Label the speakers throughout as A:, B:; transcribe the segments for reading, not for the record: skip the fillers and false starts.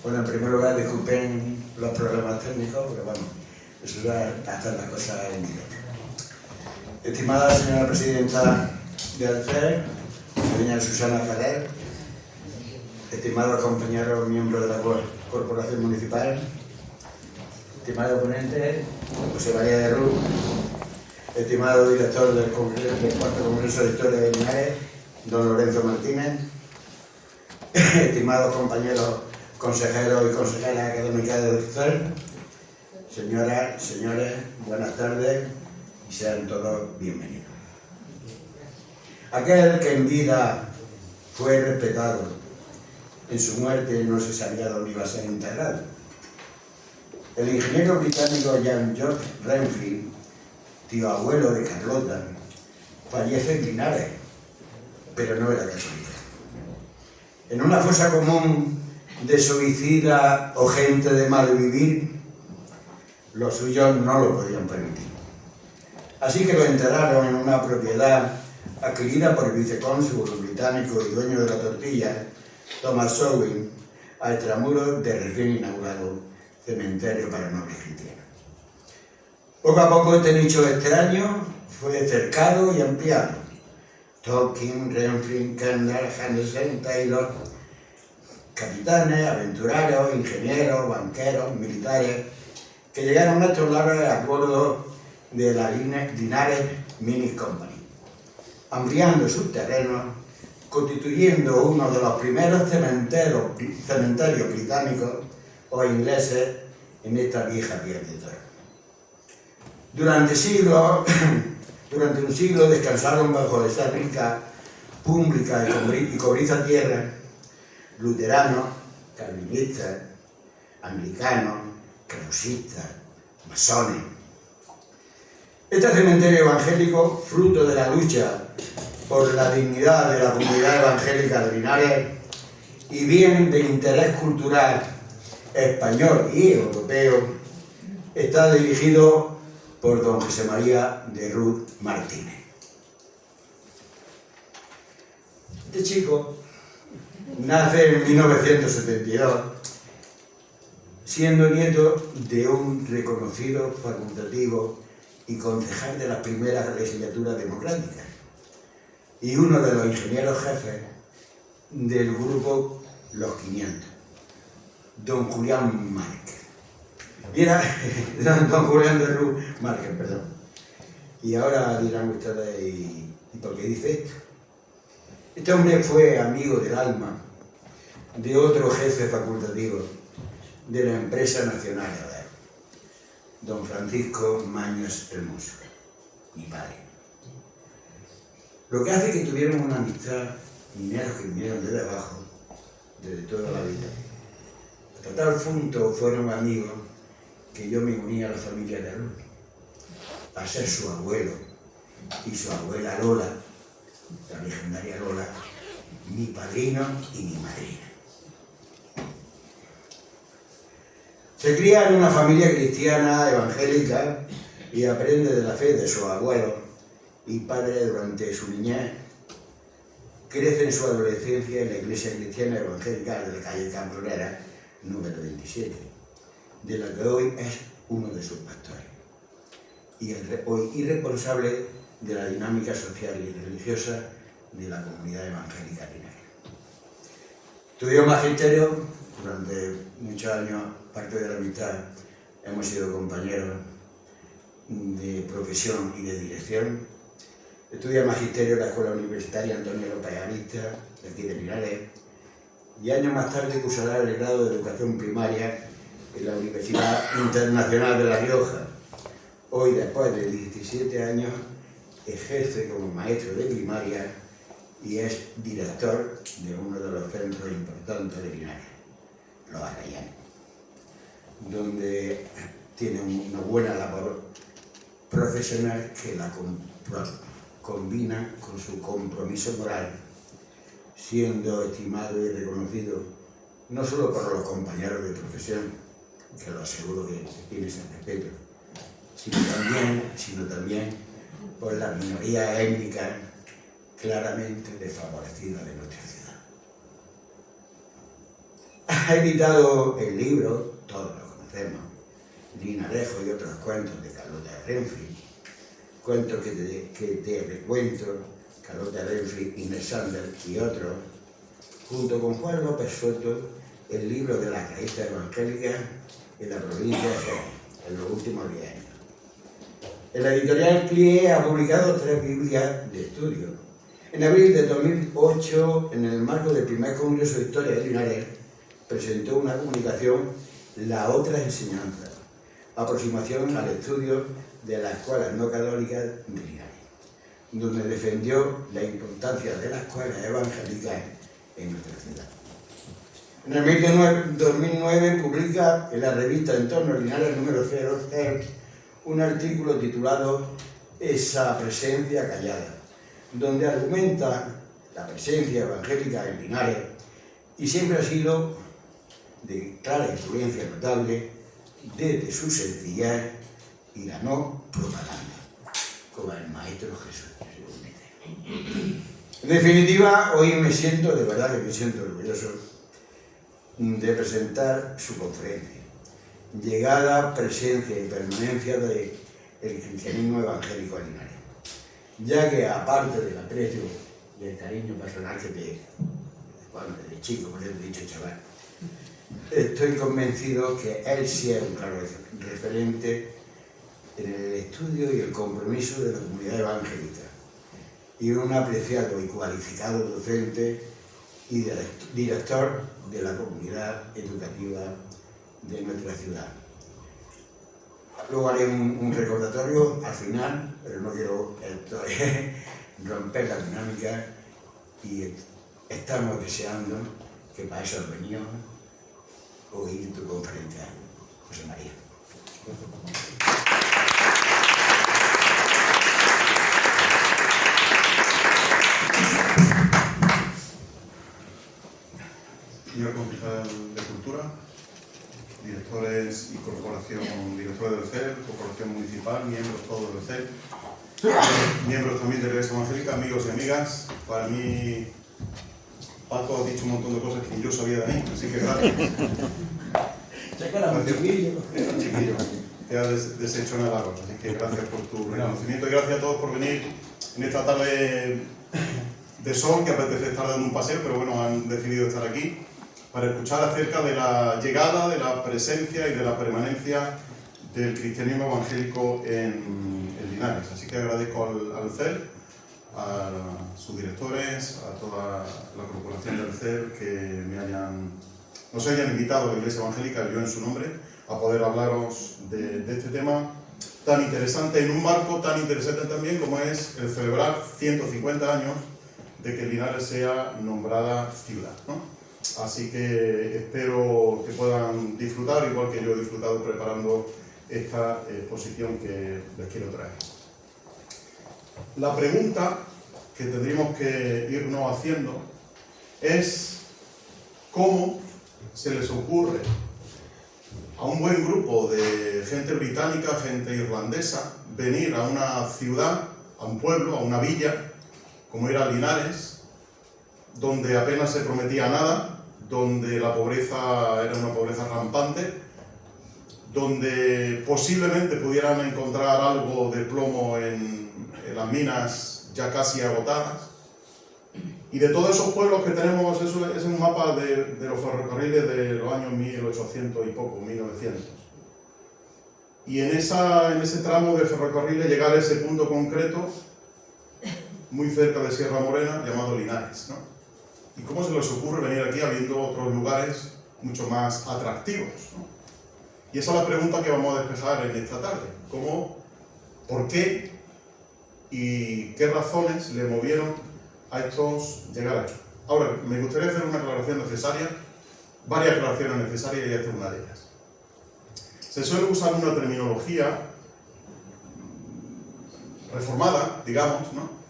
A: Bueno, en primer lugar, disculpen los problemas técnicos, porque bueno, eso es hacer las cosas en directo. Estimada señora presidenta del CER, doña Susana Ferrer, estimados compañeros miembros de la Corporación Municipal, estimado ponente, José María de Ruz, estimado director del Cuarto Congreso de Historia de Linares, don Lorenzo Martínez, estimados compañeros consejeros y consejeras académicas del CER, señoras, señores, buenas tardes y sean todos bienvenidos. Aquel que en vida fue respetado, en su muerte no se sabía dónde iba a ser integrado. El ingeniero británico Jean-Georges Renfrew, tío abuelo de Carlota, fallece en Linares, pero no era casualidad. En una fosa común de suicida o gente de mal vivir, los suyos no lo podían permitir. Así que lo enterraron en una propiedad adquirida por el vicecónsul británico y dueño de la tortilla, Thomas Sowin, a extramuros del recién inaugurado cementerio para nobles cristianos. Poco a poco este nicho extraño fue cercado y ampliado. Tolkien, Renfrew, Kendall, Henderson, Taylor, capitanes, aventureros, ingenieros, banqueros, militares, que llegaron a estos lares a bordo de la Linares Mining Company, ampliando sus terrenos, constituyendo uno de los primeros cementerios británicos o ingleses en esta vieja piel de toro. Durante un siglo descansaron bajo esa rica, pública y cobriza tierra luteranos, calvinistas, anglicanos, clausistas, masones. Este cementerio evangélico, fruto de la lucha por la dignidad de la comunidad evangélica de Linares y bien de interés cultural español y europeo, está dirigido por don José María de Ruz Martínez. Este chico nace en 1972, siendo nieto de un reconocido facultativo y concejal de las primeras legislaturas democráticas y uno de los ingenieros jefes del grupo Los 500, don Julián Márquez. Don Julián de Ruz Márquez, perdón. Y ahora dirán ustedes, ¿y por qué dice esto? Este hombre fue amigo del alma de otro jefe facultativo de la empresa nacional de Adar, don Francisco Maños Hermoso, mi padre. Lo que hace que tuvieran una amistad, mineros que vinieron desde abajo, desde toda la vida. Hasta tal punto fueron amigos que yo me uní a la familia de Ruz, a ser su abuelo y su abuela Lola, la legendaria Lola, mi padrino y mi madrina. Se cría en una familia cristiana evangélica y aprende de la fe de su abuelo y padre durante su niñez. Crece en su adolescencia en la iglesia cristiana evangélica de la calle Cambrera, número 27, de la que hoy es uno de sus pastores y responsable de la dinámica social y religiosa de la comunidad evangélica linareña. Estudió magisterio durante muchos años, parte de la amistad, hemos sido compañeros de profesión y de dirección. Estudia magisterio en la Escuela Universitaria Antonio López Arista, de aquí de Linares, y años más tarde cursará el grado de Educación Primaria en la Universidad Internacional de La Rioja. Hoy, después de 17 años, ejerce como maestro de primaria y es director de uno de los centros importantes de Linares, Los Arrayanes, donde tiene una buena labor profesional que la combina con su compromiso moral, siendo estimado y reconocido no solo por los compañeros de profesión, que lo aseguro que tiene ese respeto, sino también por la minoría étnica claramente desfavorecida de nuestra ciudad. Ha editado el libro, todos lo conocemos, Linarejo y otros cuentos de Carlota de Renfri, cuentos que te recuento, Carlota de Renfri, Inés Sander y otros, junto con Juan López Soto, el libro de las raíces evangélicas en la provincia de Jerez, en los últimos 10 años. En la editorial CLIE ha publicado 3 Biblias de estudio. En abril de 2008, en el marco del primer Congreso de Historia de Linares, presentó una comunicación, La otra enseñanza, aproximación al estudio de las escuelas no católicas de Linares, donde defendió la importancia de las escuelas evangélicas en nuestra ciudad. En el mes de 2009 publica en la revista Entorno Linares número 0 un artículo titulado Esa presencia callada, donde argumenta la presencia evangélica en Linares y siempre ha sido de clara influencia notable desde su sencillez y la no propaganda, como el Maestro Jesús. En definitiva, hoy me siento, de verdad que me siento orgulloso de presentar su conferencia, Llegada, presencia y permanencia del cristianismo evangélico en Linares, ya que aparte del aprecio y el cariño personal que de chico, por eso he dicho chaval, estoy convencido que él sí es un claro referente en el estudio y el compromiso de la comunidad evangélica y un apreciado y cualificado docente y director de la comunidad educativa de nuestra ciudad. Luego haré un recordatorio al final, pero no quiero romper la dinámica y estamos deseando que para eso has venido oír tu conferencia, José María.
B: Señor concejal de Cultura, directores y directores del CER, corporación municipal, miembros todos del CER, miembros también de la Iglesia Evangélica, amigos y amigas. Para mí, Paco ha dicho un montón de cosas que yo sabía de mí, así que gracias. Chiquillo, te ha deshecho en el árbol, así que gracias por tu reconocimiento y gracias a todos por venir en esta tarde de sol, que apetece estar dando un paseo, pero bueno, han decidido estar aquí para escuchar acerca de la llegada, de la presencia y de la permanencia del cristianismo evangélico en Linares. Así que agradezco al CER, a sus directores, a toda la corporación del CER que nos hayan invitado a la Iglesia Evangélica, yo en su nombre, a poder hablaros de este tema tan interesante, en un marco tan interesante también como es el celebrar 150 años de que Linares sea nombrada ciudad, ¿no? Así que espero que puedan disfrutar, igual que yo he disfrutado preparando esta exposición que les quiero traer. La pregunta que tendríamos que irnos haciendo es cómo se les ocurre a un buen grupo de gente británica, gente irlandesa, venir a una ciudad, a un pueblo, a una villa, como era Linares, donde apenas se prometía nada, donde la pobreza era una pobreza rampante, donde posiblemente pudieran encontrar algo de plomo en las minas ya casi agotadas. Y de todos esos pueblos que tenemos, eso es un mapa de los ferrocarriles de los años 1800 y poco, 1900. Y en ese tramo de ferrocarriles llegar a ese punto concreto, muy cerca de Sierra Morena, llamado Linares, ¿no? ¿Y cómo se les ocurre venir aquí habiendo otros lugares mucho más atractivos, ¿no? Y esa es la pregunta que vamos a despejar en esta tarde. ¿Cómo, por qué y qué razones le movieron a estos llegar aquí? Ahora, me gustaría hacer una aclaración necesaria, varias aclaraciones necesarias y esta es una de ellas. Se suele usar una terminología reformada, digamos, ¿no?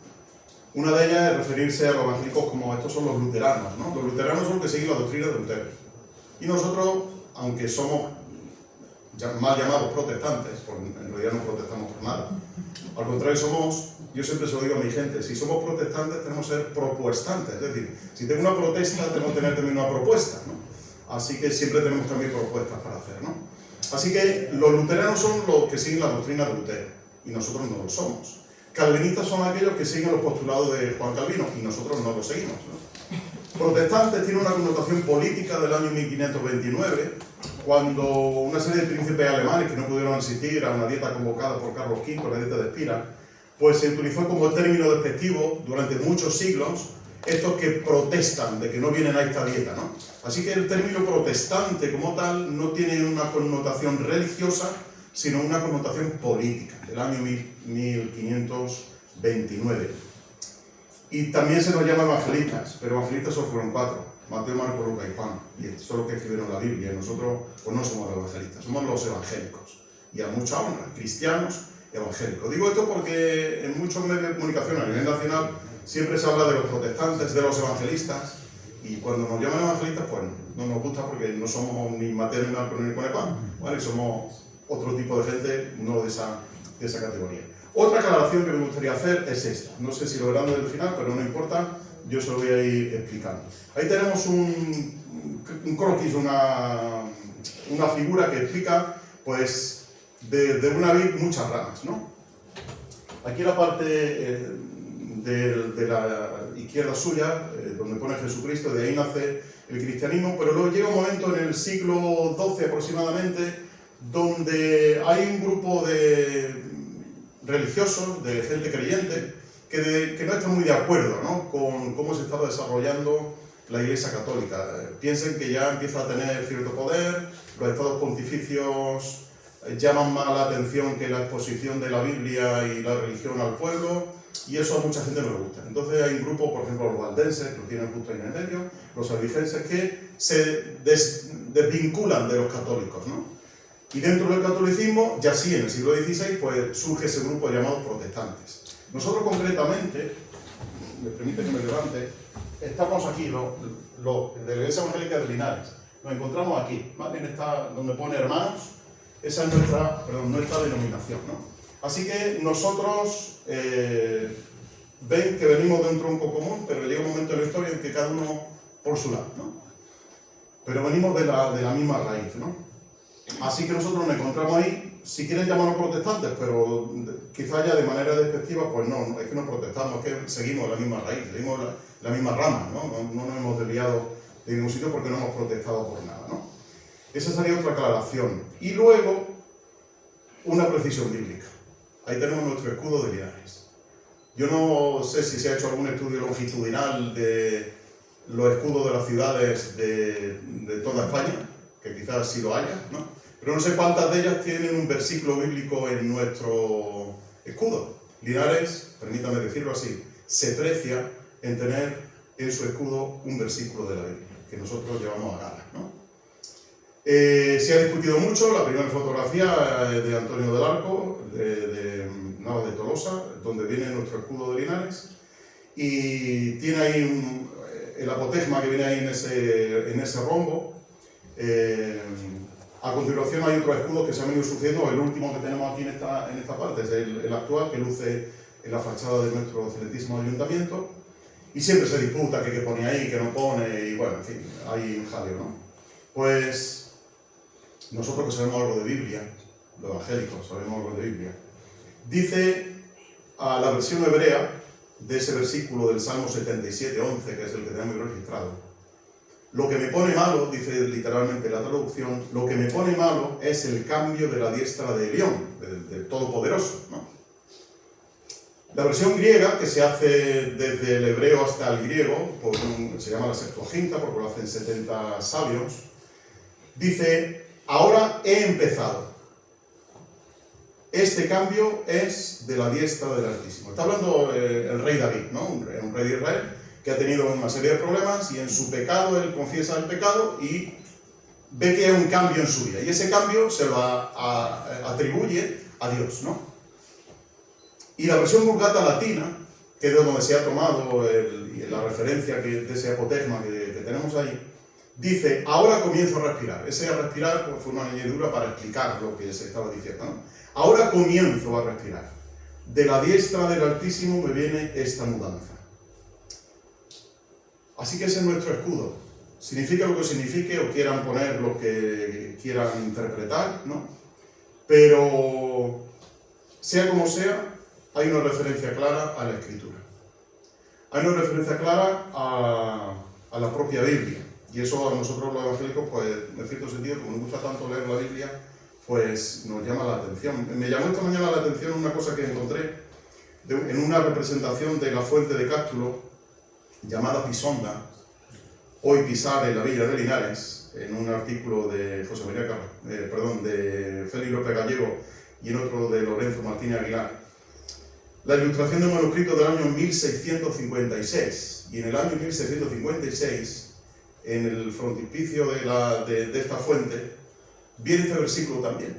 B: Una de ellas es referirse a los evangélicos como estos son los luteranos, ¿no? Los luteranos son los que siguen la doctrina de Lutero. Y nosotros, aunque somos mal llamados protestantes, porque en realidad no protestamos por nada, al contrario yo siempre se lo digo a mi gente, si somos protestantes tenemos que ser propuestantes, es decir, si tengo una protesta tengo que tener también una propuesta, ¿no? Así que siempre tenemos también propuestas para hacer, ¿no? Así que los luteranos son los que siguen la doctrina de Lutero, y nosotros no lo somos. Calvinistas son aquellos que siguen los postulados de Juan Calvino, y nosotros no los seguimos, ¿no? Protestantes tiene una connotación política del año 1529, cuando una serie de príncipes alemanes que no pudieron asistir a una dieta convocada por Carlos V, la dieta de Spira, pues se utilizó como término despectivo durante muchos siglos estos que protestan de que no vienen a esta dieta, ¿no? Así que el término protestante como tal no tiene una connotación religiosa, sino una connotación política, del año 1529. Y también se nos llama evangelistas, pero evangelistas solo fueron 4, Mateo, Marcos, Lucas y Juan, y son los que escribieron la Biblia, y nosotros pues no somos los evangelistas, somos los evangélicos, y a mucha honra, cristianos evangélicos. Digo esto porque en muchos medios de comunicación a nivel nacional siempre se habla de los protestantes, de los evangelistas, y cuando nos llaman evangelistas, pues no nos gusta porque no somos ni Mateo, ni Marcos, ni Juan, ¿vale? Somos otro tipo de gente, no de esa categoría. Otra aclaración que me gustaría hacer es esta. No sé si lo verán desde el final, pero no importa, yo se lo voy a ir explicando. Ahí tenemos un croquis, una figura que explica, pues, de una vid muchas ramas, ¿no? Aquí en la parte de la izquierda suya, donde pone Jesucristo, de ahí nace el cristianismo, pero luego llega un momento en el siglo XII aproximadamente, donde hay un grupo de religiosos, de gente creyente, que no están muy de acuerdo, ¿no?, con cómo se está desarrollando la Iglesia Católica. Piensan que ya empieza a tener cierto poder, los estados pontificios llaman más la atención que la exposición de la Biblia y la religión al pueblo, y eso a mucha gente no le gusta. Entonces hay un grupo, por ejemplo, los valdenses, que lo tienen justo ahí en el medio, los albigenses, que se desvinculan de los católicos, ¿no? Y dentro del catolicismo, ya sí, en el siglo XVI, pues surge ese grupo llamado protestantes. Nosotros concretamente, me permite que me levante, estamos aquí, de la Iglesia Evangélica de Linares. Nos encontramos aquí, ¿vale? En esta, donde pone hermanos, esa es nuestra denominación, ¿no? Así que nosotros ven que venimos de un tronco común, pero llega un momento en la historia en que cada uno por su lado, ¿no? Pero venimos de la misma raíz, ¿no? Así que nosotros nos encontramos ahí, si quieren llamarnos protestantes, pero quizá ya de manera despectiva, pues no, es que no protestamos, es que seguimos la misma raíz, seguimos la misma rama, ¿no? No nos hemos desviado de ningún sitio porque no hemos protestado por nada, ¿no? Esa sería otra aclaración. Y luego, una precisión bíblica. Ahí tenemos nuestro escudo de Linares. Yo no sé si se ha hecho algún estudio longitudinal de los escudos de las ciudades de toda España, que quizás sí lo haya, ¿no? Pero no sé cuántas de ellas tienen un versículo bíblico en nuestro escudo. Linares, permítame decirlo así, se precia en tener en su escudo un versículo de la Biblia, que nosotros llevamos a gala, ¿no? Se ha discutido mucho, la primera fotografía de Antonio del Arco, de Navas de Tolosa, donde viene nuestro escudo de Linares, y tiene ahí el apotegma que viene ahí en ese rombo. A continuación hay otros escudos que se han venido sucediendo. El último que tenemos aquí en esta parte es el actual, que luce en la fachada de nuestro excelentísimo ayuntamiento, y siempre se disputa que pone ahí, que no pone, y bueno, en fin, hay un jaleo, ¿no? Pues nosotros que sabemos algo de Biblia, los evangélicos sabemos algo de Biblia, dice a la versión hebrea de ese versículo del Salmo 77:11, que es el que tenemos registrado: lo que me pone malo, dice literalmente la traducción, lo que me pone malo es el cambio de la diestra de Elión, del Todopoderoso, ¿no? La versión griega, que se hace desde el hebreo hasta el griego, se llama la Septuaginta, porque lo hacen 70 sabios, dice: ahora he empezado. Este cambio es de la diestra del Altísimo. Está hablando el rey David, ¿no? Un rey de Israel, que ha tenido una serie de problemas, y en su pecado él confiesa el pecado y ve que hay un cambio en su vida, y ese cambio se lo atribuye a Dios, ¿no? Y la versión Vulgata latina, que es de donde se ha tomado la referencia de ese apotegma que tenemos ahí, dice: ahora comienzo a respirar. Ese a respirar pues, fue una añadidura para explicar lo que se estaba diciendo, ¿no? Ahora comienzo a respirar. De la diestra del Altísimo me viene esta mudanza. Así que ese es nuestro escudo. signifique lo que signifique o quieran poner lo que quieran interpretar, ¿no? Pero, sea como sea, hay una referencia clara a la Escritura. Hay una referencia clara a la propia Biblia. Y eso a nosotros los evangélicos, pues, en cierto sentido, como nos gusta tanto leer la Biblia, pues nos llama la atención. Me llamó esta mañana la atención una cosa que encontré en una representación de la fuente de Cástulo, llamada Pisonda, hoy Pisar en la Villa de Linares, en un artículo de de Félix López Gallego y en otro de Lorenzo Martínez Aguilar. La ilustración de un manuscrito del año 1656, y en el año 1656, en el frontispicio de esta fuente, viene este versículo también,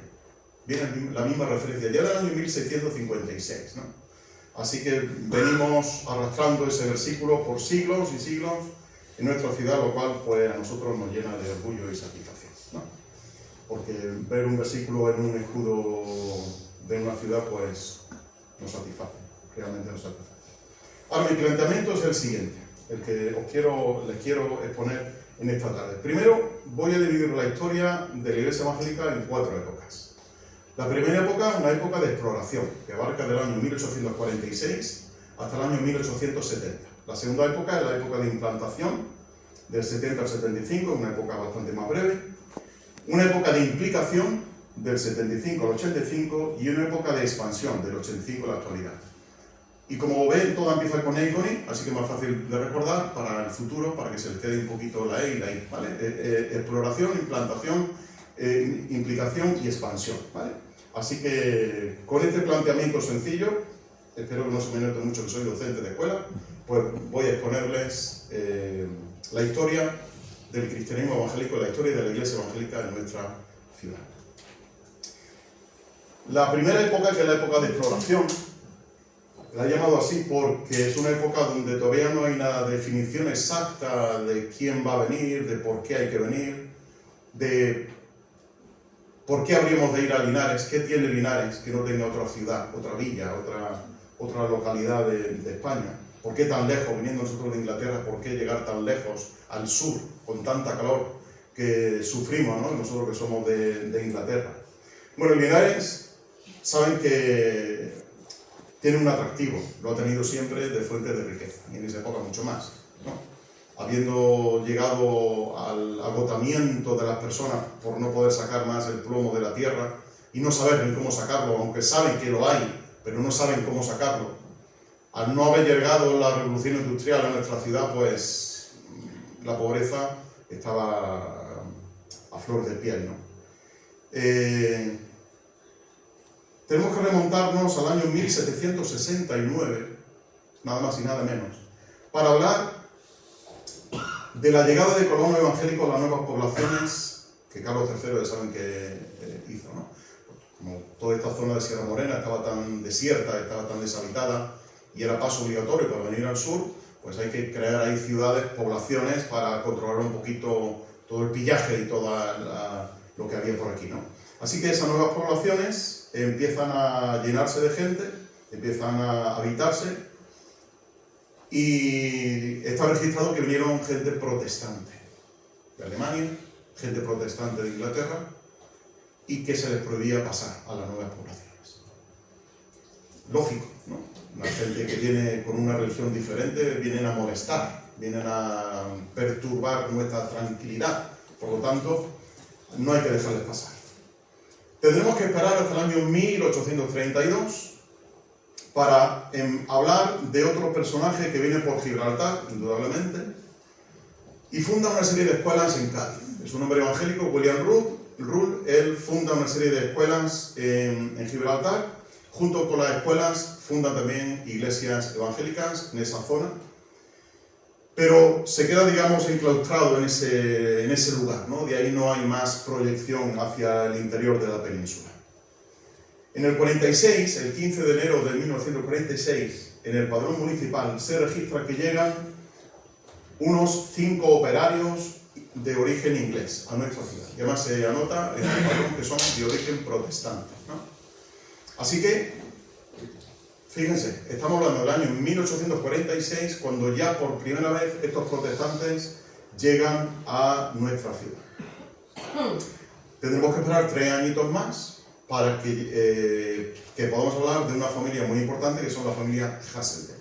B: viene la misma referencia, ya del año 1656, ¿no? Así que venimos arrastrando ese versículo por siglos y siglos en nuestra ciudad, lo cual pues a nosotros nos llena de orgullo y satisfacción, ¿no? Porque ver un versículo en un escudo de una ciudad pues nos satisface, realmente nos satisface. Ahora, mi planteamiento es el siguiente, el que les quiero exponer en esta tarde. Primero, voy a dividir la historia de la Iglesia Evangélica en 4 épocas. La primera época es una época de exploración, que abarca del año 1846 hasta el año 1870. La segunda época es la época de implantación, del 70 al 75, una época bastante más breve. Una época de implicación, del 75 al 85, y una época de expansión, del 85 a la actualidad. Y como ven, todo empieza con E y con I, así que es más fácil de recordar para el futuro, para que se les quede un poquito la E y la I, ¿vale? Exploración, implantación, implicación y expansión, ¿vale? Así que con este planteamiento sencillo, espero que no se me note mucho que soy docente de escuela, pues voy a exponerles la historia del cristianismo evangélico, la historia de la Iglesia evangélica en nuestra ciudad. La primera época, que es la época de exploración, la he llamado así porque es una época donde todavía no hay una definición exacta de quién va a venir, de por qué hay que venir, de por qué habríamos de ir a Linares, qué tiene Linares que no tenga otra ciudad, otra villa, otra localidad de España. ¿Por qué tan lejos, viniendo nosotros de Inglaterra, por qué llegar tan lejos al sur, con tanta calor que sufrimos, ¿no? Nosotros que somos de Inglaterra? Bueno, Linares, saben que tiene un atractivo, lo ha tenido siempre de fuente de riqueza, y en esa época mucho más, ¿no? Habiendo llegado al agotamiento de las personas por no poder sacar más el plomo de la tierra y no saber ni cómo sacarlo, aunque saben que lo hay, pero no saben cómo sacarlo. Al no haber llegado la revolución industrial a nuestra ciudad, pues la pobreza estaba a flor de piel, ¿no? Tenemos que remontarnos al año 1769, nada más y nada menos, para hablar de la llegada de colonos evangélicos a las nuevas poblaciones que Carlos III ya saben que hizo, ¿no? Como toda esta zona de Sierra Morena estaba tan desierta, estaba tan deshabitada y era paso obligatorio para venir al sur, pues hay que crear ahí ciudades, poblaciones para controlar un poquito todo el pillaje y todo lo que había por aquí, ¿no? Así que esas nuevas poblaciones empiezan a llenarse de gente, empiezan a habitarse, y está registrado que vinieron gente protestante de Alemania, gente protestante de Inglaterra, y que se les prohibía pasar a las nuevas poblaciones. Lógico, ¿no? Una gente que viene con una religión diferente, vienen a molestar, vienen a perturbar nuestra tranquilidad, por lo tanto, no hay que dejarles pasar. Tendremos que esperar hasta el año 1832 para hablar de otro personaje que viene por Gibraltar, indudablemente, y funda una serie de escuelas en Cádiz. Es un hombre evangélico, William Rull. Él funda una serie de escuelas en Gibraltar. Junto con las escuelas funda también iglesias evangélicas en esa zona, pero se queda, digamos, enclaustrado en ese lugar, ¿no? De ahí no hay más proyección hacia el interior de la península. En el 46, el 15 de enero de 1946, en el padrón municipal se registra que llegan unos 5 operarios de origen inglés a nuestra ciudad. Y además se anota en el padrón que son de origen protestante, ¿no? Así que, fíjense, estamos hablando del año 1846, cuando ya por primera vez estos protestantes llegan a nuestra ciudad. Tendremos que esperar 3 añitos más para que podamos hablar de una familia muy importante, que son la familia Hasselbeck.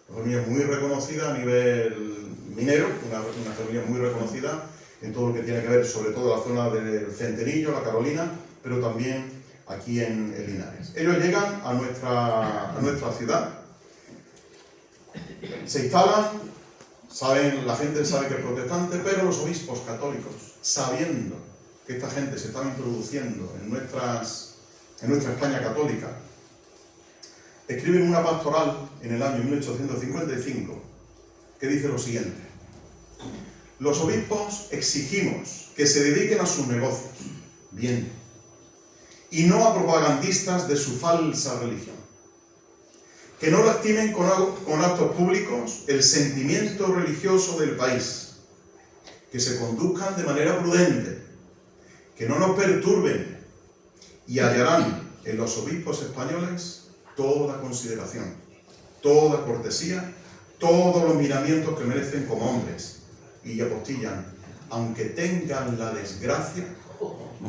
B: Una familia muy reconocida a nivel minero, una familia muy reconocida en todo lo que tiene que ver, sobre todo la zona del Centenillo, la Carolina, pero también aquí en Linares. Ellos llegan a nuestra ciudad, se instalan, la gente sabe que es protestante, pero los obispos católicos, sabiendo que esta gente se estaba introduciendo en nuestra España católica, escriben una pastoral en el año 1855 que dice lo siguiente: los obispos exigimos que se dediquen a sus negocios, bien, y no a propagandistas de su falsa religión. Que no lastimen con actos públicos el sentimiento religioso del país. Que se conduzcan de manera prudente. Que no nos perturben. Y hallarán en los obispos españoles toda consideración, toda cortesía, todos los miramientos que merecen como hombres. Y apostillan, aunque tengan la desgracia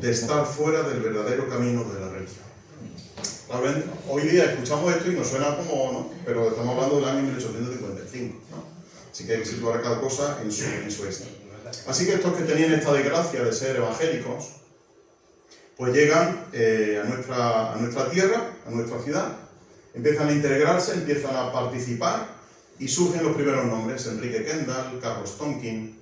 B: de estar fuera del verdadero camino de la religión. Hoy día escuchamos esto y nos suena como, ¿no? Pero estamos hablando del año 1855, ¿no? Así que hay que situar cada cosa en su esta. Así que estos que tenían esta desgracia de ser evangélicos, pues llegan a nuestra tierra, a nuestra ciudad, empiezan a integrarse, empiezan a participar y surgen los primeros nombres: Enrique Kendall, Carlos Tonkin.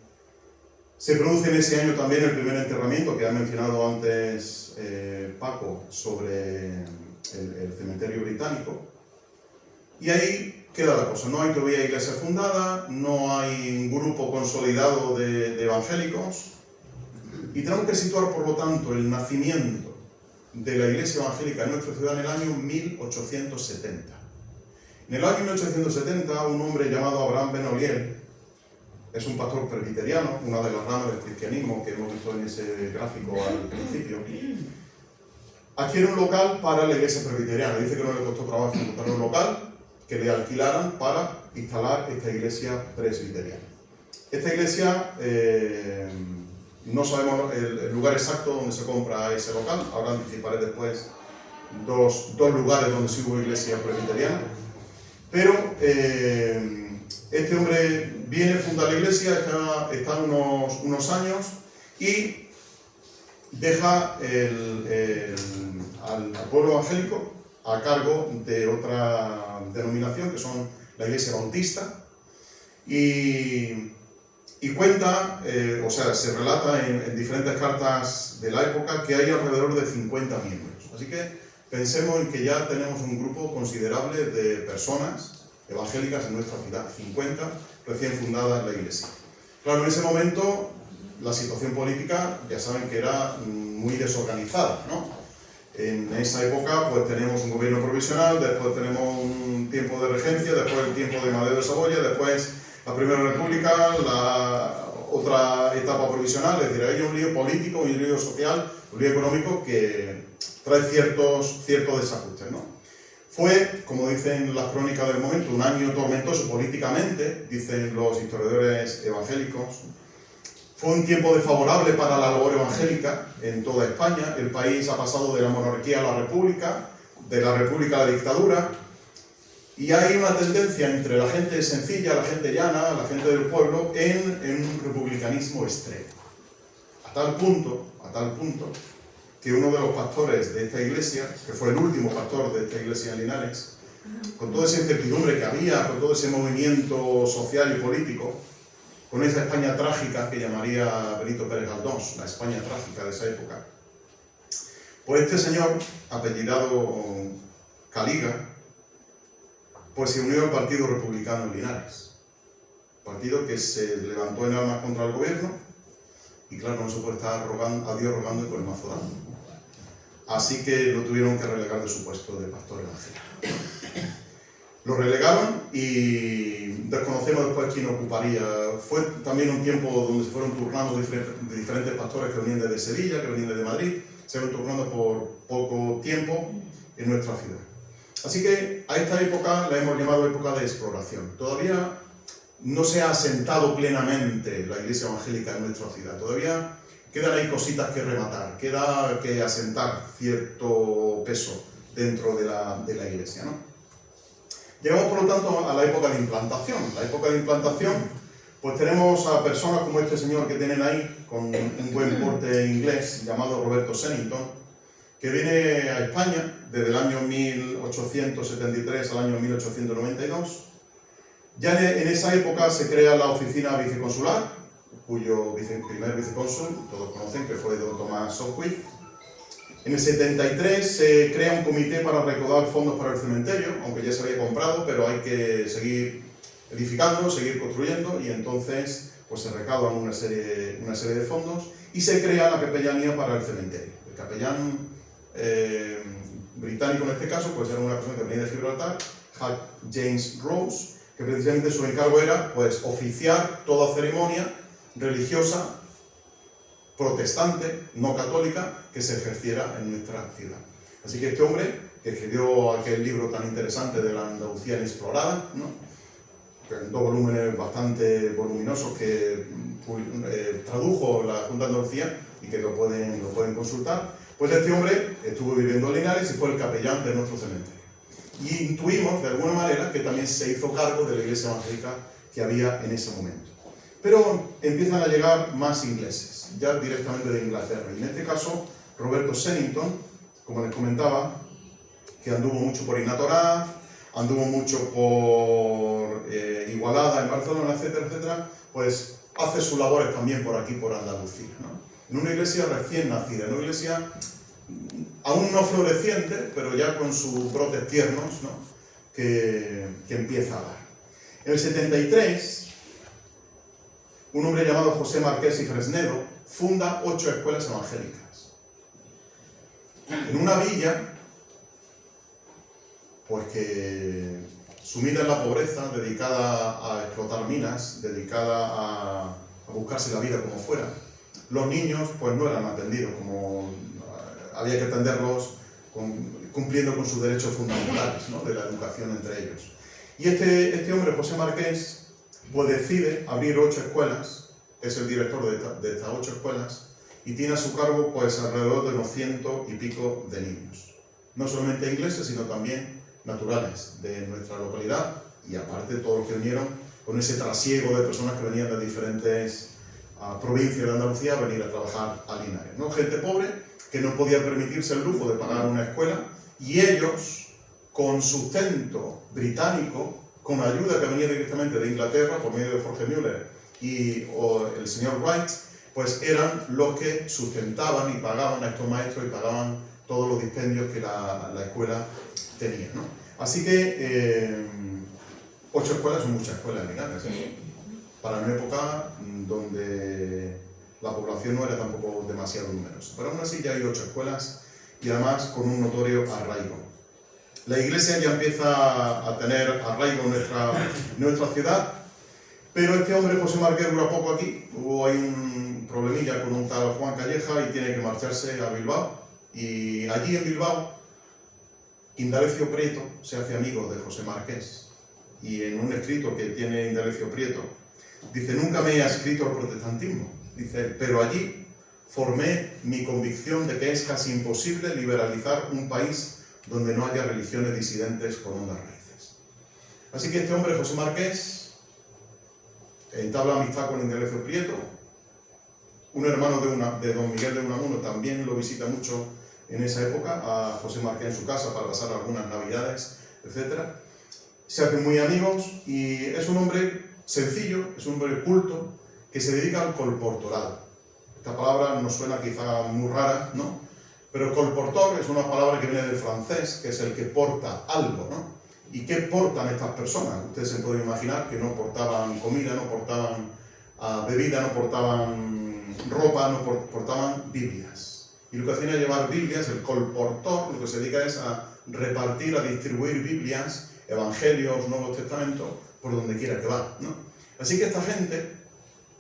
B: Se produce en ese año también el primer enterramiento que ha mencionado antes Paco sobre el cementerio británico. Y ahí queda la cosa. No hay todavía iglesia fundada, no hay un grupo consolidado de evangélicos. Y tenemos que situar, por lo tanto, el nacimiento de la iglesia evangélica en nuestra ciudad en el año 1870. En el año 1870, un hombre llamado Abraham Benoliel, es un pastor presbiteriano, una de las ramas del cristianismo que hemos visto en ese gráfico al principio, adquiere un local para la iglesia presbiteriana. Dice que no le costó trabajo encontrar un local que le alquilaran para instalar esta iglesia presbiteriana. Esta iglesia, no sabemos el lugar exacto donde se compra ese local. Ahora anticiparé después dos lugares donde sí hubo iglesia presbiteriana. Pero este hombre viene, funda la iglesia, está unos años y deja al pueblo evangélico a cargo de otra denominación, que son la Iglesia Bautista, y cuenta, se relata en diferentes cartas de la época que hay alrededor de 50 miembros. Así que pensemos en que ya tenemos un grupo considerable de personas evangélicas en nuestra ciudad, 50 recién fundada la iglesia. Claro, en ese momento la situación política ya saben que era muy desorganizada, ¿no? En esa época pues tenemos un gobierno provisional, después tenemos un tiempo de regencia, después el tiempo de Amadeo de Saboya, después la Primera República, la otra etapa provisional. Es decir, hay un lío político, un lío social, un lío económico que trae ciertos desajustes, ¿no? Fue, como dicen las crónicas del momento, un año tormentoso políticamente, dicen los historiadores evangélicos. Fue un tiempo desfavorable para la labor evangélica en toda España. El país ha pasado de la monarquía a la república, de la república a la dictadura, y hay una tendencia entre la gente sencilla, la gente llana, la gente del pueblo, en un republicanismo extremo. A tal punto que uno de los pastores de esta iglesia, que fue el último pastor de esta iglesia en Linares, con toda esa incertidumbre que había, con todo ese movimiento social y político, con esa España trágica que llamaría Benito Pérez Galdós, la España trágica de esa época, pues este señor, apellidado Caliga, pues se unió al Partido Republicano en Linares, partido que se levantó en armas contra el gobierno, y claro, no se puede estar a Dios rogando y con el mazo dando. Así que lo tuvieron que relegar de su puesto de pastor evangélico. Lo relegaron y desconocemos después quién ocuparía. Fue también un tiempo donde se fueron turnando de diferentes pastores que venían desde Sevilla, que venían desde Madrid, se fueron turnando por poco tiempo en nuestra ciudad. Así que a esta época la hemos llamado época de exploración. Todavía no se ha asentado plenamente la Iglesia evangélica en nuestra ciudad. Todavía quedan ahí cositas que rematar, queda que asentar cierto peso dentro de la Iglesia, ¿no? Llegamos, por lo tanto, a la época de implantación. La época de implantación, pues tenemos a personas como este señor que tienen ahí, con un buen porte inglés, llamado Roberto Sennington, que viene a España desde el año 1873 al año 1892. Ya en esa época se crea la oficina viceconsular, cuyo primer vicecónsul, todos conocen, que fue don Tomás Sopwith. En el 73 se crea un comité para recaudar fondos para el cementerio, aunque ya se había comprado, pero hay que seguir edificando, seguir construyendo, y entonces pues se recaudan una serie de fondos y se crea la capellanía para el cementerio. El capellán británico en este caso pues era una persona que venía de Gibraltar, James Rose, que precisamente su encargo era pues oficiar toda ceremonia religiosa protestante, no católica, que se ejerciera en nuestra ciudad. Así que este hombre, que escribió aquel libro tan interesante de la Andalucía inexplorada, ¿no? En 2 volúmenes bastante voluminosos que tradujo la Junta de Andalucía y que lo pueden consultar, pues este hombre estuvo viviendo en Linares y fue el capellán de nuestro cementerio. Y intuimos, de alguna manera, que también se hizo cargo de la iglesia evangélica que había en ese momento. Pero empiezan a llegar más ingleses, ya directamente de Inglaterra. Y en este caso, Roberto Sennington, como les comentaba, que anduvo mucho por Inatorá, anduvo mucho por Igualada, en Barcelona, etcétera, etcétera, pues hace sus labores también por aquí, por Andalucía, ¿no? En una iglesia recién nacida, en una iglesia aún no floreciente, pero ya con sus brotes tiernos, ¿no? que empieza a dar. En el 73, un hombre llamado José Marqués y Fresnedo funda 8 escuelas evangélicas. En una villa, pues que sumida en la pobreza, dedicada a explotar minas, dedicada a buscarse la vida como fuera, los niños pues no eran atendidos como había que atenderlos cumpliendo con sus derechos fundamentales, ¿no? De la educación entre ellos. Y este hombre, José Marqués, pues decide abrir 8 escuelas, es el director de estas 8 escuelas, y tiene a su cargo pues alrededor de unos 100 y pico de niños. No solamente ingleses, sino también naturales de nuestra localidad, y aparte todos los que vinieron con ese trasiego de personas que venían de diferentes provincias de Andalucía a venir a trabajar a Linares, ¿no? Gente pobre que no podía permitirse el lujo de pagar una escuela, y ellos, con sustento británico, con ayuda que venía directamente de Inglaterra por medio de Jorge Müller y el señor Wright, pues eran los que sustentaban y pagaban a estos maestros y pagaban todos los dispendios que la escuela tenía, ¿no? Así que 8 escuelas son muchas escuelas en Linares, ¿eh? Para una época donde la población no era tampoco demasiado numerosa. Pero aún así ya hay 8 escuelas y además con un notorio arraigo. La iglesia ya empieza a tener arraigo en nuestra ciudad, pero este hombre, José Marqués, dura poco aquí. Hubo ahí un problemilla con un tal Juan Calleja y tiene que marcharse a Bilbao. Y allí en Bilbao, Indalecio Prieto se hace amigo de José Marqués. Y en un escrito que tiene Indalecio Prieto, dice: nunca me he adscrito al protestantismo. Dice, pero allí formé mi convicción de que es casi imposible liberalizar un país donde no haya religiones disidentes con hondas raíces. Así que este hombre, José Marqués, entabla amistad con Indalecio Prieto. Un hermano de don Miguel de Unamuno también lo visita mucho en esa época, a José Marqués en su casa para pasar algunas navidades, etc. Se hacen muy amigos y es un hombre sencillo, es un hombre culto, que se dedica al colportorado. Esta palabra nos suena quizá muy rara, ¿no? Pero colportor es una palabra que viene del francés, que es el que porta algo, ¿no? ¿Y qué portan estas personas? Ustedes se pueden imaginar que no portaban comida, no portaban bebida, no portaban ropa, no portaban Biblias. Y lo que hacían era llevar Biblias, el colportor, lo que se dedica es a repartir, a distribuir Biblias, Evangelios, Nuevos Testamentos, por donde quiera que va, ¿no? Así que esta gente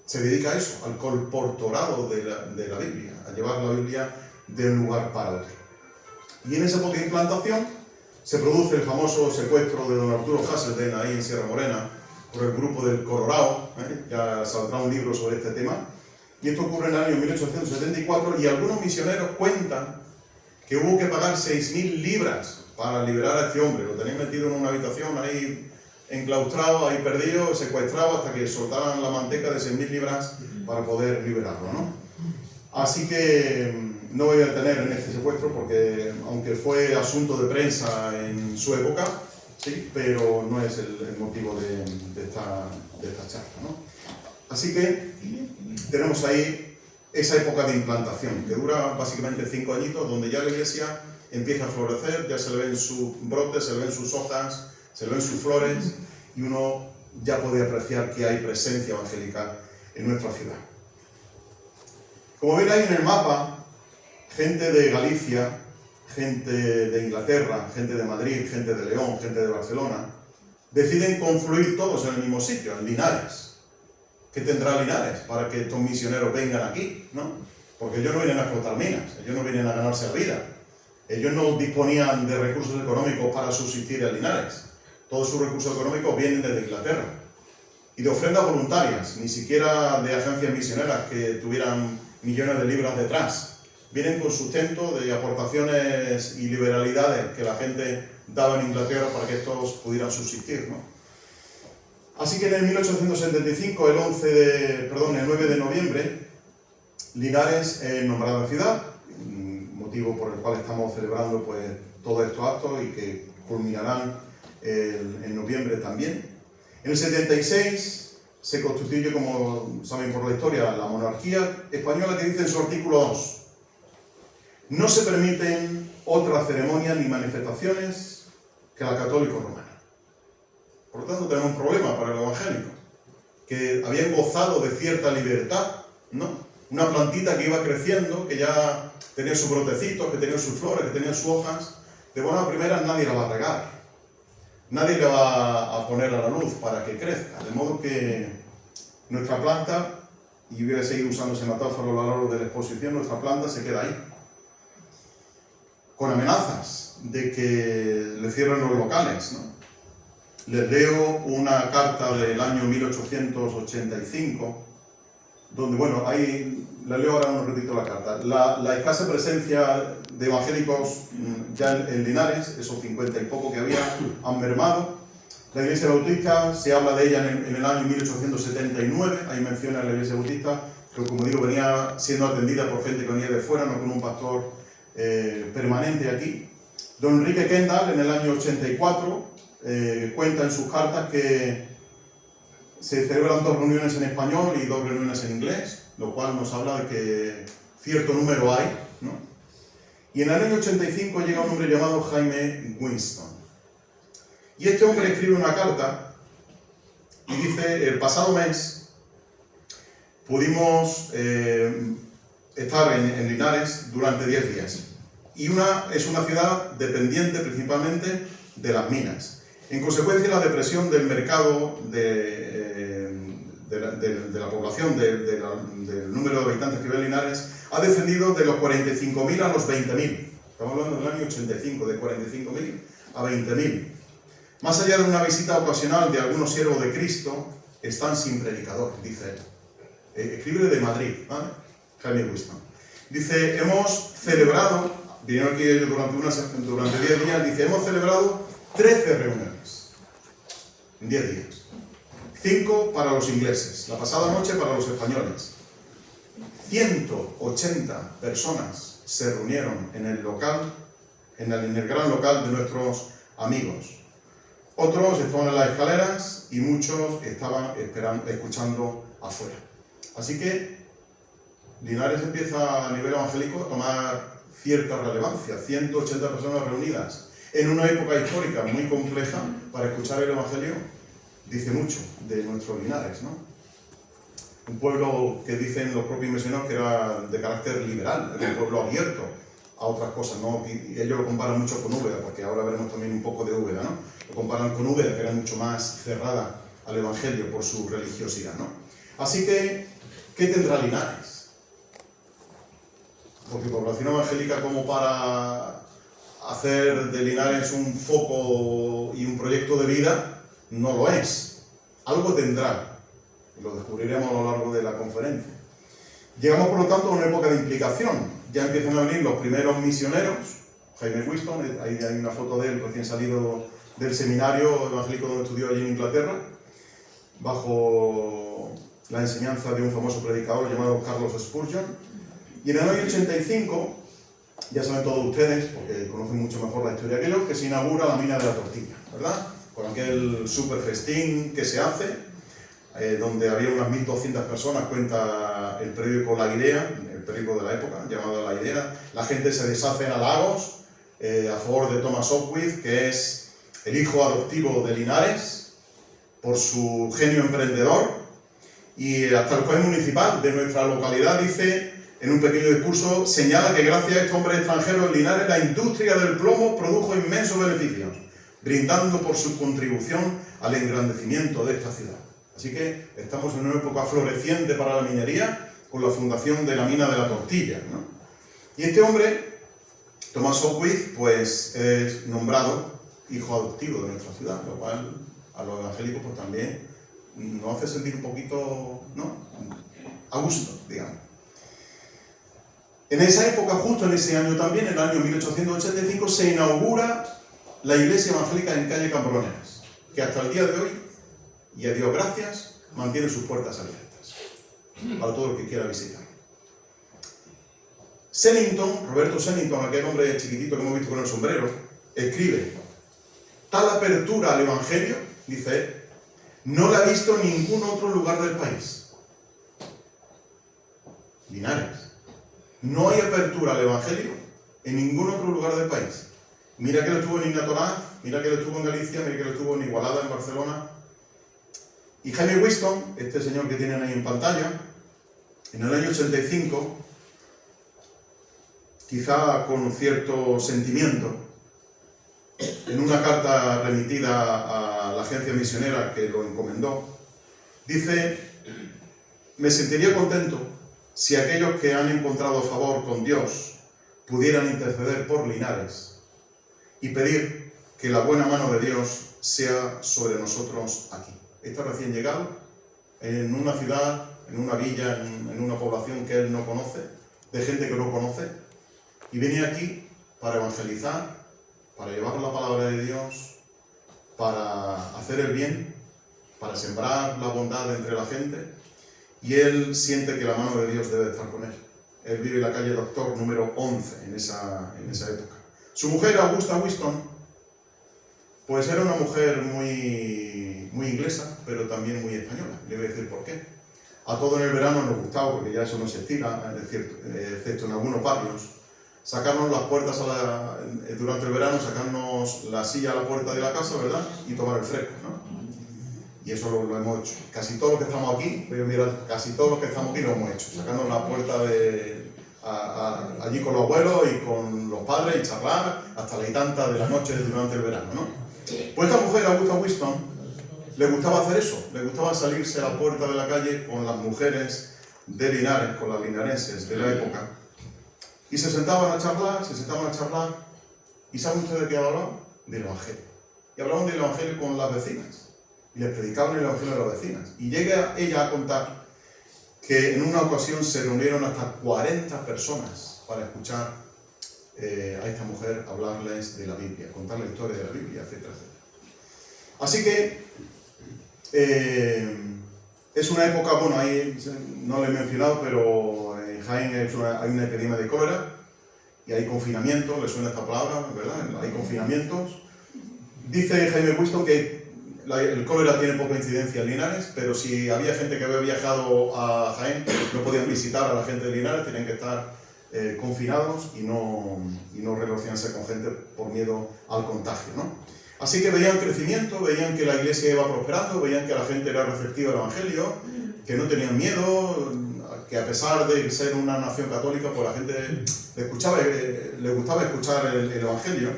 B: se dedica a eso, al colportorado de la Biblia, a llevar la Biblia de un lugar para otro. Y en esa época de implantación se produce el famoso secuestro de don Arturo Hasselden ahí en Sierra Morena, por el grupo del Colorado, ya saldrá un libro sobre este tema, y esto ocurre en el año 1874, y algunos misioneros cuentan que hubo que pagar 6.000 libras para liberar a este hombre. Lo tenían metido en una habitación ahí enclaustrado, ahí perdido, secuestrado, hasta que soltaran la manteca de 6.000 libras para poder liberarlo, ¿no? Así que no voy a detener en este secuestro porque, aunque fue asunto de prensa en su época, sí, pero no es el motivo de esta charla, ¿no? Así que tenemos ahí esa época de implantación, que dura básicamente 5 añitos, donde ya la iglesia empieza a florecer, ya se le ven sus brotes, se le ven sus hojas, se le ven sus flores, y uno ya puede apreciar que hay presencia evangélica en nuestra ciudad. Como ven ahí en el mapa, gente de Galicia, gente de Inglaterra, gente de Madrid, gente de León, gente de Barcelona, deciden confluir todos en el mismo sitio, en Linares. ¿Qué tendrá Linares para que estos misioneros vengan aquí, ¿no? Porque ellos no vienen a explotar minas, ellos no vienen a ganarse la vida. Ellos no disponían de recursos económicos para subsistir en Linares. Todos sus recursos económicos vienen desde Inglaterra. Y de ofrendas voluntarias, ni siquiera de agencias misioneras que tuvieran millones de libras detrás. Vienen con sustento de aportaciones y liberalidades que la gente daba en Inglaterra para que estos pudieran subsistir, ¿no? Así que en el 1875, el 9 de noviembre, Linares es nombrada ciudad, motivo por el cual estamos celebrando pues, todos estos actos y que culminarán en noviembre también. En el 76 se constituye, como saben por la historia, la monarquía española, que dice en su artículo 2: no se permiten otras ceremonias ni manifestaciones que la católico-romana. Por lo tanto, tenemos un problema para el evangélico, que habían gozado de cierta libertad, ¿no? Una plantita que iba creciendo, que ya tenía sus brotecitos, que tenía sus flores, que tenía sus hojas, de buenas primeras nadie la va a regar, nadie le va a poner a la luz para que crezca, de modo que nuestra planta, y voy a seguir usando ese metáforo a lo largo de la exposición, nuestra planta se queda ahí, con amenazas de que le cierren los locales, ¿no? Les leo una carta del año 1885, donde, bueno, ahí la leo ahora un ratito la carta. La escasa presencia de evangélicos ya en Linares, esos 50 y poco que había, han mermado. La Iglesia Bautista, se habla de ella en el año 1879, ahí menciona la Iglesia Bautista, que como digo, venía siendo atendida por gente que venía de fuera, no con un pastor permanente aquí. Don Enrique Kendall, en el año 84, cuenta en sus cartas que se celebran 2 reuniones en español y 2 reuniones en inglés, lo cual nos habla de que cierto número hay, ¿no? Y en el año 85 llega un hombre llamado Jaime Winston. Y este hombre escribe una carta y dice: el pasado mes pudimos estar en Linares durante 10 días. Y es una ciudad dependiente principalmente de las minas. En consecuencia, la depresión del mercado de la población, del número de habitantes que vive en Linares, ha descendido de los 45.000 a los 20.000. Estamos hablando del año 85, de 45.000 a 20.000. Más allá de una visita ocasional de algunos siervos de Cristo, están sin predicador, dice él. Escribe de Madrid, ¿vale? Jaime Winston. Dice: hemos celebrado, vinieron aquí ellos durante 10 días, dice: hemos celebrado 13 reuniones en 10 días. 5 para los ingleses, la pasada noche para los españoles. 180 personas se reunieron en el local, en el gran local de nuestros amigos. Otros estaban en las escaleras y muchos estaban escuchando afuera. Así que Linares empieza a nivel evangélico a tomar cierta relevancia. 180 personas reunidas en una época histórica muy compleja para escuchar el Evangelio, dice mucho de nuestro Linares, ¿no? Un pueblo que dicen los propios misioneros que era de carácter liberal, era un pueblo abierto a otras cosas, ¿no? Y ellos lo comparan mucho con Úbeda, porque ahora veremos también un poco de Úbeda, ¿no? Lo comparan con Úbeda, que era mucho más cerrada al Evangelio por su religiosidad, ¿no? Así que, ¿qué tendrá Linares? Porque población evangélica como para hacer de Linares un foco y un proyecto de vida, no lo es. Algo tendrá, y lo descubriremos a lo largo de la conferencia. Llegamos, por lo tanto, a una época de implicación. Ya empiezan a venir los primeros misioneros. Jaime Winston, ahí hay una foto de él recién salido del seminario evangélico donde estudió allí en Inglaterra, bajo la enseñanza de un famoso predicador llamado Carlos Spurgeon. Y en el año 85, ya saben todos ustedes, porque conocen mucho mejor la historia que yo, que se inaugura la mina de la tortilla, ¿verdad? Con aquel super festín que se hace, donde había unas 1.200 personas, cuenta el periódico La Idea, el periódico de la época, llamado La Idea. La gente se deshace en halagos a favor de Thomas Opwith, que es el hijo adoptivo de Linares, por su genio emprendedor. Y hasta el juez municipal de nuestra localidad dice, en un pequeño discurso, señala que gracias a este hombre extranjero en Linares, la industria del plomo produjo inmensos beneficios, brindando por su contribución al engrandecimiento de esta ciudad. Así que estamos en una época floreciente para la minería, con la fundación de la mina de la tortilla, ¿no? Y este hombre, Thomas Opwith, pues es nombrado hijo adoptivo de nuestra ciudad, lo cual a los evangélicos pues también nos hace sentir un poquito, ¿no?, a gusto, digamos. En esa época, justo en ese año también, en el año 1885, se inaugura la iglesia evangélica en calle Cambroneras, que hasta el día de hoy, y a Dios gracias, mantiene sus puertas abiertas para todo el que quiera visitar. Sennington, Roberto Sennington, aquel hombre chiquitito que hemos visto con el sombrero, escribe: tal apertura al evangelio, dice él, no la ha visto en ningún otro lugar del país. Linares. No hay apertura al evangelio en ningún otro lugar del país. Mira que lo estuvo en Ignatonaz, mira que lo estuvo en Galicia, mira que lo estuvo en Igualada, en Barcelona. Y Jaime Winston, este señor que tienen ahí en pantalla, en el año 85, quizá con cierto sentimiento, en una carta remitida a la agencia misionera que lo encomendó, dice: me sentiría contento si aquellos que han encontrado favor con Dios pudieran interceder por Linares y pedir que la buena mano de Dios sea sobre nosotros aquí. Está recién llegado, en una ciudad, en una villa, en una población que él no conoce, de gente que no conoce, y venía aquí para evangelizar, para llevar la palabra de Dios, para hacer el bien, para sembrar la bondad entre la gente, y él siente que la mano de Dios debe estar con él. Él vive en la calle Doctor número 11 en esa época. Su mujer, Augusta Winston, pues era una mujer muy inglesa, pero también muy española. Le voy a decir por qué. A todo en el verano nos gustaba, porque ya eso no se estila, excepto en algunos barrios, sacarnos las puertas durante el verano, sacarnos la silla a la puerta de la casa, ¿verdad? Y tomar el fresco, ¿no? Y eso lo hemos hecho. Casi todos los que estamos aquí, voy a mirar, casi todos los que estamos aquí lo hemos hecho. Sacarnos la puerta allí con los abuelos y con los padres y charlar hasta la y tanta de la noche durante el verano, ¿no? Pues esta mujer, Augusta Winston, le gustaba hacer eso. Le gustaba salirse a la puerta de la calle con las mujeres de Linares, con las linarenses de la época. Y se sentaban a charlar, ¿Y saben ustedes de qué hablaban? Del Evangelio. Y hablaban del Evangelio con las vecinas. Y les predicaban el Evangelio a las vecinas. Y llega ella a contar que en una ocasión se reunieron hasta 40 personas para escuchar a esta mujer hablarles de la Biblia, contar la historia de la Biblia, etcétera, etcétera. Así que es una época, bueno, ahí no lo he mencionado, pero en Jaén hay una epidemia de cólera y hay confinamientos, le suena esta palabra, ¿verdad? Hay confinamientos. Dice Jaime Winston que el cólera tiene poca incidencia en Linares, pero si había gente que había viajado a Jaén, no podían visitar a la gente de Linares, tenían que estar confinados y no relacionarse con gente por miedo al contagio, ¿no? Así que veían crecimiento, veían que la iglesia iba prosperando, veían que la gente era receptiva al Evangelio, que no tenían miedo, que a pesar de ser una nación católica, pues la gente le gustaba escuchar el Evangelio,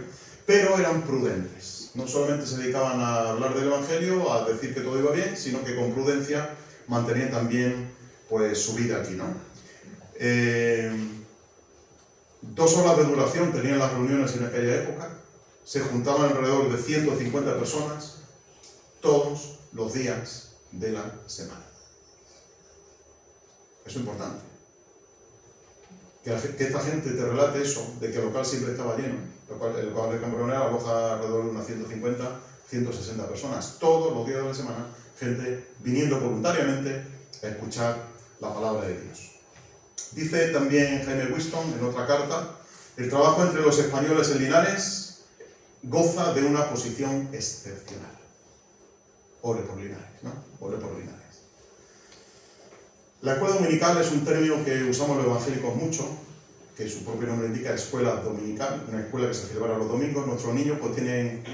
B: pero eran prudentes. No solamente se dedicaban a hablar del Evangelio, a decir que todo iba bien, sino que con prudencia mantenían también pues, su vida aquí, ¿no? 2 horas de duración tenían las reuniones en aquella época. Se juntaban alrededor de 150 personas todos los días de la semana. Eso es importante. Que esta gente te relate eso, de que el local siempre estaba lleno. El local de Cambronera aloja alrededor de unas 150, 160 personas. Todos los días de la semana, gente viniendo voluntariamente a escuchar la palabra de Dios. Dice también Jaime Winston en otra carta, el trabajo entre los españoles en Linares goza de una posición excepcional. Ore por Linares, ¿no? Ore por Linares. La escuela dominical es un término que usamos los evangélicos mucho, que su propio nombre indica escuela dominical, una escuela que se celebra los domingos. Nuestros niños pues tienen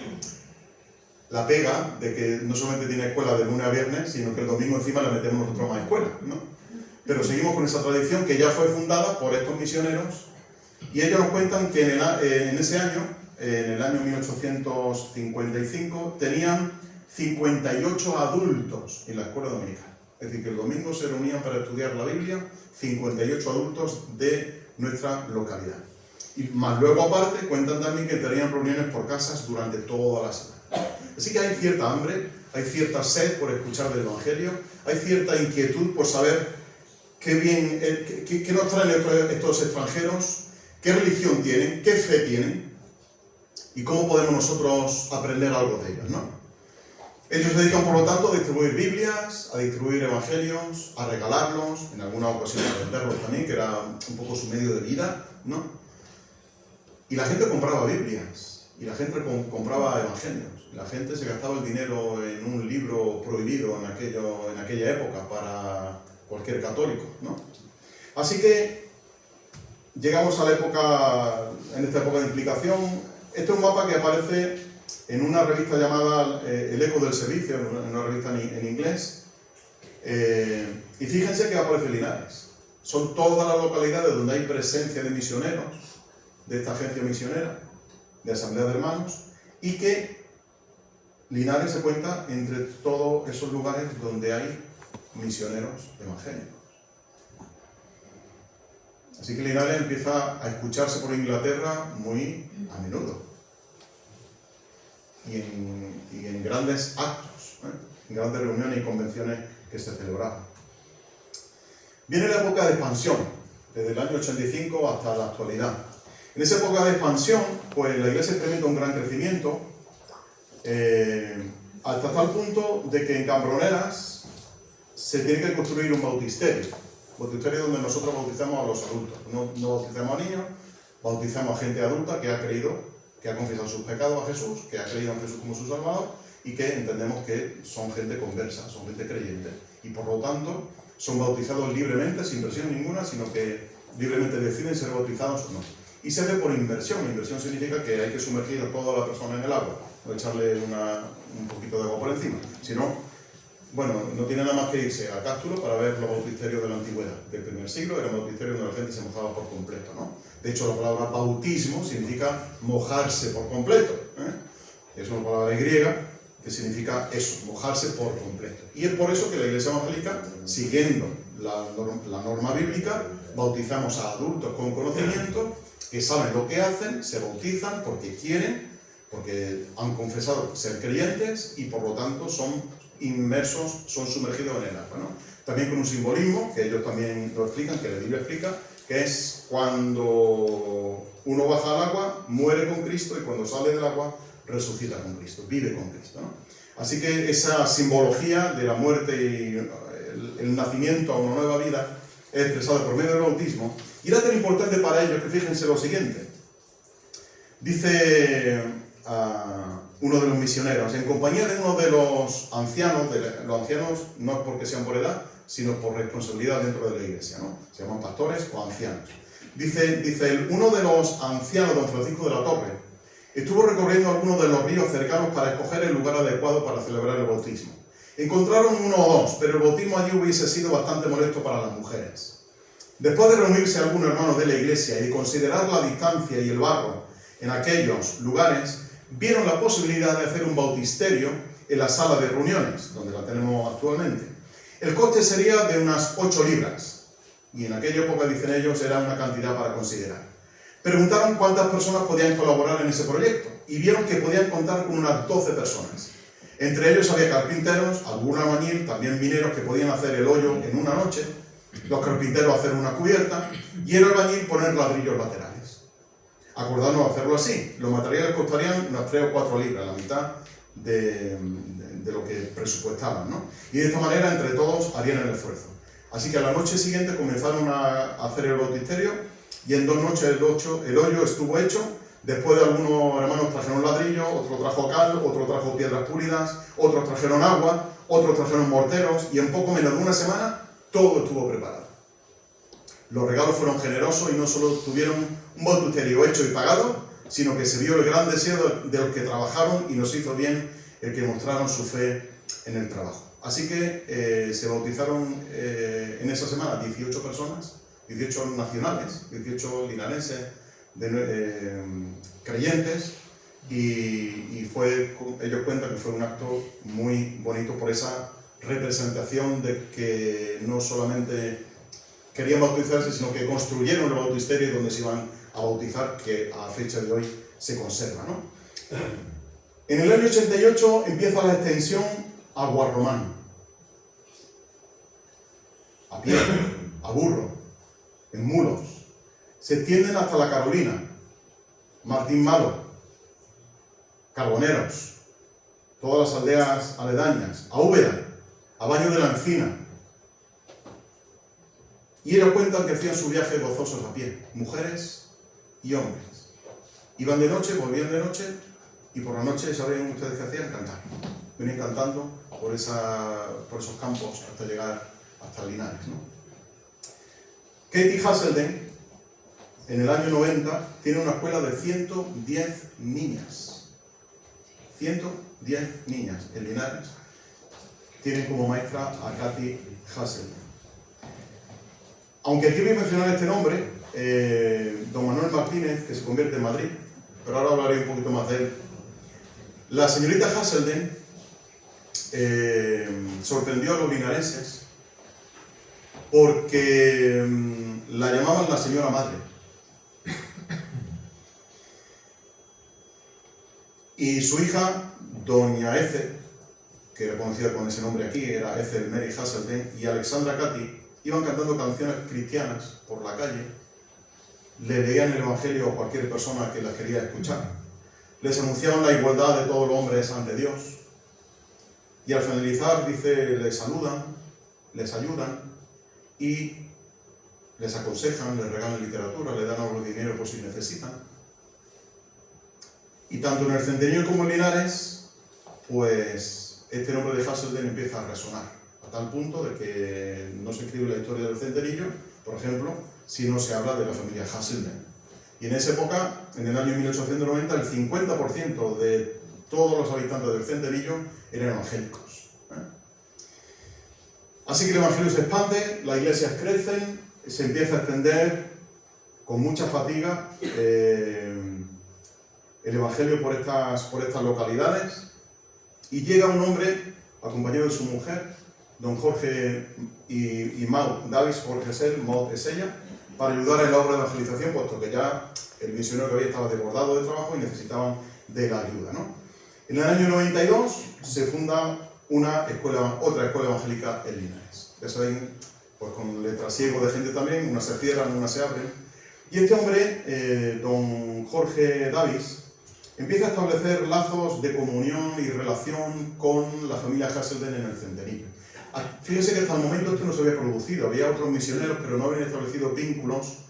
B: la pega de que no solamente tiene escuela de lunes a viernes, sino que el domingo encima le metemos nosotros más escuela, ¿no? Pero seguimos con esa tradición que ya fue fundada por estos misioneros, y ellos nos cuentan que en ese año, en el año 1855, tenían 58 adultos en la escuela dominical. Es decir, que el domingo se reunían para estudiar la Biblia 58 adultos de nuestra localidad. Y más luego aparte cuentan también que tenían reuniones por casas durante toda la semana. Así que hay cierta hambre, hay cierta sed por escuchar del Evangelio, hay cierta inquietud por saber qué nos traen estos extranjeros, qué religión tienen, qué fe tienen y cómo podemos nosotros aprender algo de ellos, ¿no? Ellos se dedican, por lo tanto, a distribuir Biblias, a distribuir Evangelios, a regalarlos, en alguna ocasión a venderlos también, que era un poco su medio de vida, ¿no? Y la gente compraba Biblias, y la gente compraba Evangelios. La gente se gastaba el dinero en un libro prohibido en aquella época para cualquier católico, ¿no? Así que llegamos a en esta época de implicación. Este es un mapa que aparece en una revista llamada El Eco del Servicio, en una revista en inglés, y fíjense que aparece Linares. Son todas las localidades donde hay presencia de misioneros, de esta agencia misionera, de Asamblea de Hermanos, y que Linares se cuenta entre todos esos lugares donde hay misioneros evangélicos. Así que Linares empieza a escucharse por Inglaterra muy a menudo. Y en grandes actos, en grandes reuniones y convenciones que se celebraban. Viene la época de expansión, desde el año 85 hasta la actualidad. En esa época de expansión, pues la iglesia experimenta un gran crecimiento, hasta tal punto de que en Cambroneras se tiene que construir un bautisterio donde nosotros bautizamos a los adultos. No bautizamos a niños, bautizamos a gente adulta que ha creído, que ha confesado sus pecados a Jesús, que ha creído en Jesús como su Salvador y que entendemos que son gente conversa, son gente creyente. Y por lo tanto son bautizados libremente, sin presión ninguna, sino que libremente deciden ser bautizados o no. Y se hace por inmersión. Inmersión significa que hay que sumergir a toda la persona en el agua, no echarle un poquito de agua por encima. Si no, bueno, no tiene nada más que irse a Cástulo para ver los bautisterios de la antigüedad. Del primer siglo eran bautisterios donde la gente se mojaba por completo, ¿no? De hecho, la palabra bautismo significa mojarse por completo, Es una palabra griega que significa eso, mojarse por completo. Y es por eso que la Iglesia Evangélica, siguiendo la norma bíblica, bautizamos a adultos con conocimiento, que saben lo que hacen, se bautizan porque quieren, porque han confesado ser creyentes y por lo tanto son inmersos, son sumergidos en el agua, ¿no? También con un simbolismo, que ellos también lo explican, que la Biblia explica, que es cuando uno baja al agua, muere con Cristo, y cuando sale del agua, resucita con Cristo, vive con Cristo, ¿no? Así que esa simbología de la muerte y el nacimiento a una nueva vida es expresada por medio del bautismo. Y era tan importante para ellos que fíjense lo siguiente. Dice uno de los misioneros, en compañía de uno de los ancianos no es porque sean por edad, sino por responsabilidad dentro de la iglesia, ¿no? Se llaman pastores o ancianos. Dice uno de los ancianos, don Francisco de la Torre, estuvo recorriendo algunos de los ríos cercanos para escoger el lugar adecuado para celebrar el bautismo. Encontraron uno o dos, pero el bautismo allí hubiese sido bastante molesto para las mujeres. Después de reunirse algunos hermanos de la iglesia y de considerar la distancia y el barro en aquellos lugares, vieron la posibilidad de hacer un bautisterio en la sala de reuniones, donde la tenemos actualmente. El coste sería de unas 8 libras, y en aquella época, dicen ellos, era una cantidad para considerar. Preguntaron cuántas personas podían colaborar en ese proyecto, y vieron que podían contar con unas 12 personas. Entre ellos había carpinteros, algún albañil, también mineros que podían hacer el hoyo en una noche, los carpinteros hacer una cubierta y el albañil poner ladrillos laterales. Acordarnos hacerlo así. Los materiales costarían unas 3 o 4 libras, la mitad de lo que presupuestaban, ¿no? Y de esta manera entre todos harían el esfuerzo. Así que a la noche siguiente comenzaron a hacer el bautisterio y en 2 noches el hoyo estuvo hecho. Después de algunos hermanos trajeron ladrillo, otro trajo cal, otro trajo piedras pulidas, otros trajeron agua, otros trajeron morteros y en poco menos de una semana todo estuvo preparado. Los regalos fueron generosos y no solo tuvieron un bautisterio hecho y pagado, sino que se vio el gran deseo de los que trabajaron y nos hizo bien el que mostraron su fe en el trabajo. Así que se bautizaron en esa semana 18 personas, 18 nacionales, 18 linarenses, creyentes, y ellos cuentan que fue un acto muy bonito por esa representación de que no solamente querían bautizarse, sino que construyeron el bautisterio donde se iban a bautizar, que a fecha de hoy se conserva, ¿no? En el año 88 empieza la extensión a Guarromán, a pie, a burro, en mulos. Se extienden hasta la Carolina, Martín Malo, Carboneros, todas las aldeas aledañas, a Úbeda, a Baño de la Encina. Y ellos cuentan que hacían su viaje gozosos a pie, mujeres y hombres. Iban de noche, volvían de noche, y por la noche, ¿saben ustedes qué hacían? Cantar. Venían cantando por esos campos hasta llegar hasta Linares, ¿no? Katie Haselden, en el año 90, tiene una escuela de 110 niñas. 110 niñas en Linares tienen como maestra a Katie Haselden. Aunque quiero mencionar este nombre, don Manuel Martínez, que se convierte en Madrid, pero ahora hablaré un poquito más de él. La señorita Haselden sorprendió a los linarenses porque la llamaban la señora madre. Y su hija, doña Ethel, que era conocida con ese nombre aquí, era Ethel Mary Haselden, y Alexandra Cati, iban cantando canciones cristianas por la calle, le leían el Evangelio a cualquier persona que las quería escuchar, les anunciaban la igualdad de todos los hombres ante Dios, y al finalizar, dice, les saludan, les ayudan, y les aconsejan, les regalan literatura, les dan algo de dinero por si necesitan. Y tanto en el Centenillo como en Linares, pues este nombre de Haselden empieza a resonar, a tal punto de que no se escribe la historia del Centenillo, por ejemplo, si no se habla de la familia Haselden. Y en esa época, en el año 1890, el 50% de todos los habitantes del Centenillo eran evangélicos. Así que el Evangelio se expande, las iglesias crecen, se empieza a extender con mucha fatiga el Evangelio por estas localidades, y llega un hombre acompañado de su mujer, don Jorge y Maud Davis, Jorge Sell, Maud Esella, para ayudar en la obra de evangelización, puesto que ya el misionero que había estaba desbordado de trabajo y necesitaban de la ayuda, ¿no? En el año 92 se funda otra escuela evangélica en Linares. Ya saben, pues con el trasiego de gente también, unas se cierran, unas se abren. Y este hombre, don Jorge Davis, empieza a establecer lazos de comunión y relación con la familia Haselden en el Centenillo. Fíjense que hasta el momento esto no se había producido, había otros misioneros, pero no habían establecido vínculos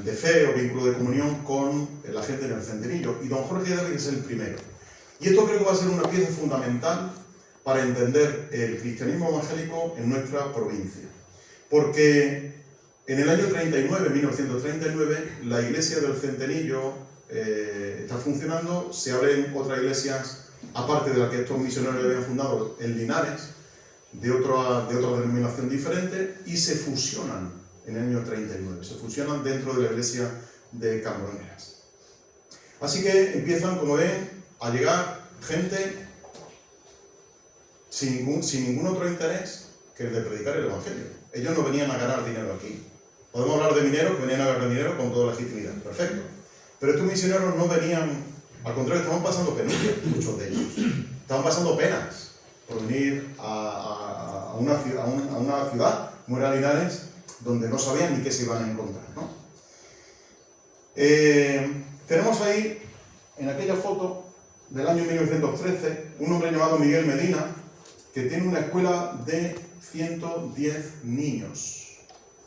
B: de fe o vínculos de comunión con la gente en el Centenillo, y don Jorge Davis es el primero. Y esto creo que va a ser una pieza fundamental para entender el cristianismo evangélico en nuestra provincia. Porque en el año 1939, la iglesia del Centenillo está funcionando, se abren otras iglesias, aparte de la que estos misioneros habían fundado en Linares, de otra denominación diferente, y se fusionan en el año 39, se fusionan dentro de la iglesia de Carboneras. Así que empiezan, como ven, a llegar gente sin ningún otro interés que el de predicar el Evangelio. Ellos no venían a ganar dinero aquí. Podemos hablar de mineros que venían a ganar dinero con toda legitimidad, perfecto. Pero estos misioneros no venían, al contrario, estaban pasando penurias, muchos de ellos. estaban pasando penas por venir a una ciudad como era Linares, donde no sabían ni qué se iban a encontrar, ¿no? Tenemos ahí, en aquella foto del año 1913, un hombre llamado Miguel Medina, que tiene una escuela de 110 niños.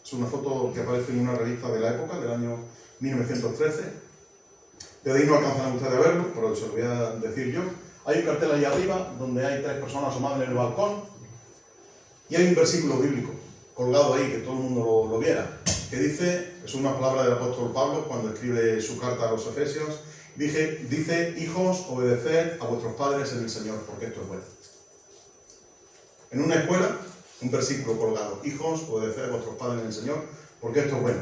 B: Es una foto que aparece en una revista de la época, del año 1913. De ahí no alcanzan ustedes a verlo, pero se lo voy a decir yo. Hay un cartel ahí arriba, donde hay 3 personas asomadas en el balcón, y hay un versículo bíblico colgado ahí, que todo el mundo lo viera, que dice, es una palabra del apóstol Pablo, cuando escribe su carta a los Efesios, dice, hijos, obedeced a vuestros padres en el Señor, porque esto es bueno. En una escuela, un versículo colgado, hijos, obedeced a vuestros padres en el Señor, porque esto es bueno.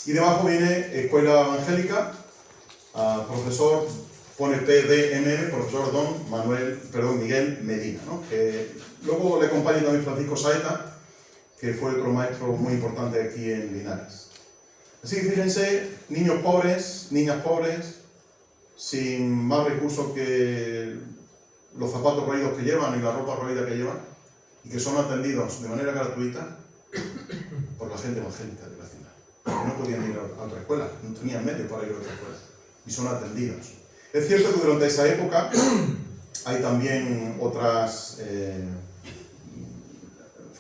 B: Y debajo viene escuela evangélica, profesor, pone PDM, profesor Miguel Medina, ¿no? Que luego le acompaña también Francisco Saeta, que fue otro maestro muy importante aquí en Linares. Así que fíjense, niños pobres, niñas pobres, sin más recursos que los zapatos roídos que llevan y la ropa roída que llevan, y que son atendidos de manera gratuita por la gente evangélica de la ciudad. Porque no podían ir a otra escuela, no tenían medios para ir a otra escuela, y son atendidos. Es cierto que durante esa época hay también otras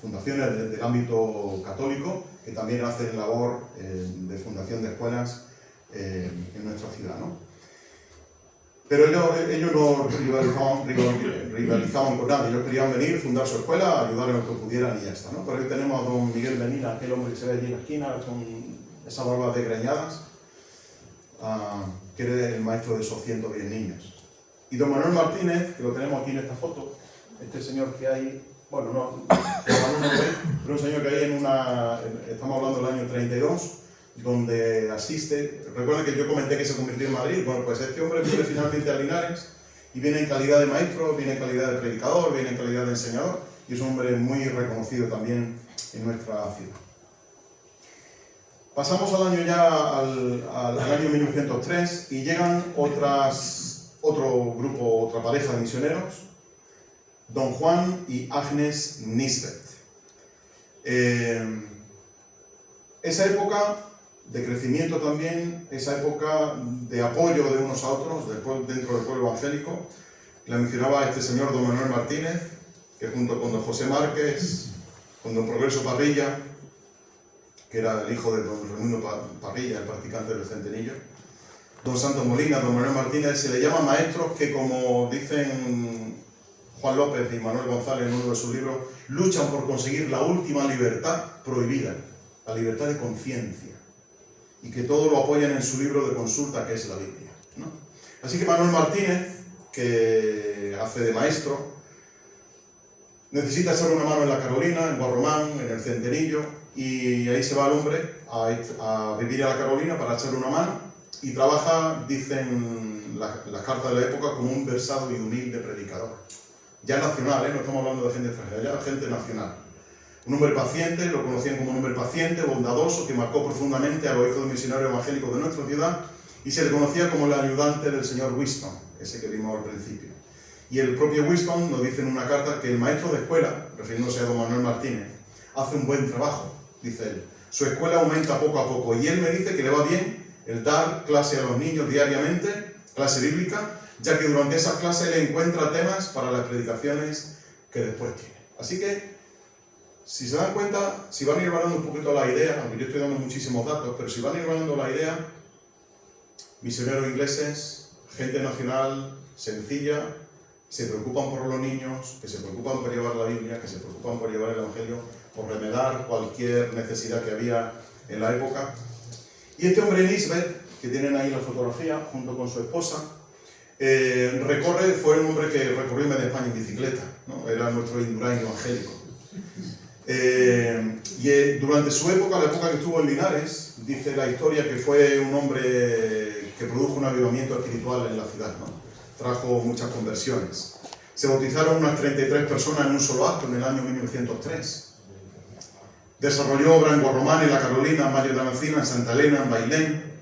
B: fundaciones del ámbito católico que también hacen labor de fundación de escuelas en nuestra ciudad, ¿no? Pero ellos no rivalizaban con nadie, ellos querían venir, fundar su escuela, ayudar en lo que pudieran y ya está, ¿no? Pero ahí tenemos a don Miguel Medina, aquel hombre que se ve allí en la esquina, con esa barba desgreñadas, que era el maestro de esos 110 niños. Y don Manuel Martínez, que lo tenemos aquí en esta foto, este señor que hay, bueno, no pero un señor que hay estamos hablando del año 32, donde asiste. Recuerden que yo comenté que se convirtió en Madrid. Bueno, pues este hombre viene finalmente a Linares y viene en calidad de maestro, viene en calidad de predicador, viene en calidad de enseñador, y es un hombre muy reconocido también en nuestra ciudad. Pasamos al año 1903 y llegan otro grupo, otra pareja de misioneros, don Juan y Agnes Nisbet. Esa época de crecimiento también, esa época de apoyo de unos a otros dentro del pueblo evangélico, la mencionaba este señor don Manuel Martínez, que junto con don José Márquez, con don Progreso Parrilla, que era el hijo de don Raimundo Parrilla, el practicante del centenillo, don Santos Molina, don Manuel Martínez, se le llaman maestros que, como dicen Juan López y Manuel González en uno de sus libros, luchan por conseguir la última libertad prohibida, la libertad de conciencia, y que todo lo apoyan en su libro de consulta, que es la Biblia, ¿no? Así que Manuel Martínez, que hace de maestro, necesita echar una mano en la Carolina, en Guarromán, en el Centenillo, y ahí se va el hombre a vivir a la Carolina para echarle una mano, y trabaja, dicen las cartas de la época, como un versado y humilde predicador. Ya nacional, no estamos hablando de gente extranjera, ya gente nacional. Un hombre paciente, lo conocían como un hombre paciente, bondadoso, que marcó profundamente a los hijos de misioneros evangélicos de nuestra ciudad, y se le conocía como el ayudante del señor Winston, ese que vimos al principio. Y el propio Winston nos dice en una carta que el maestro de escuela, refiriéndose a don Manuel Martínez, hace un buen trabajo, dice él. Su escuela aumenta poco a poco, y él me dice que le va bien el dar clase a los niños diariamente, clase bíblica, ya que durante esas clases él encuentra temas para las predicaciones que después tiene. Así que, si se dan cuenta, si van a ir valorando un poquito la idea, aunque yo estoy dando muchísimos datos, pero si van a ir valorando la idea, misioneros ingleses, gente nacional, sencilla, se preocupan por los niños, que se preocupan por llevar la Biblia, que se preocupan por llevar el Evangelio, por remediar cualquier necesidad que había en la época. Y este hombre Nisbet, que tienen ahí la fotografía, junto con su esposa, fue un hombre que recorrió media España en bicicleta, ¿no? Era nuestro Indurain evangélico. Durante su época, la época que estuvo en Linares, dice la historia que fue un hombre que produjo un avivamiento espiritual en la ciudad, ¿no? Trajo muchas conversiones. Se bautizaron unas 33 personas en un solo acto en el año 1903. Desarrolló obra en Guarromán, en la Carolina, en Mayo de la Encina, en Santa Elena, en Bailén,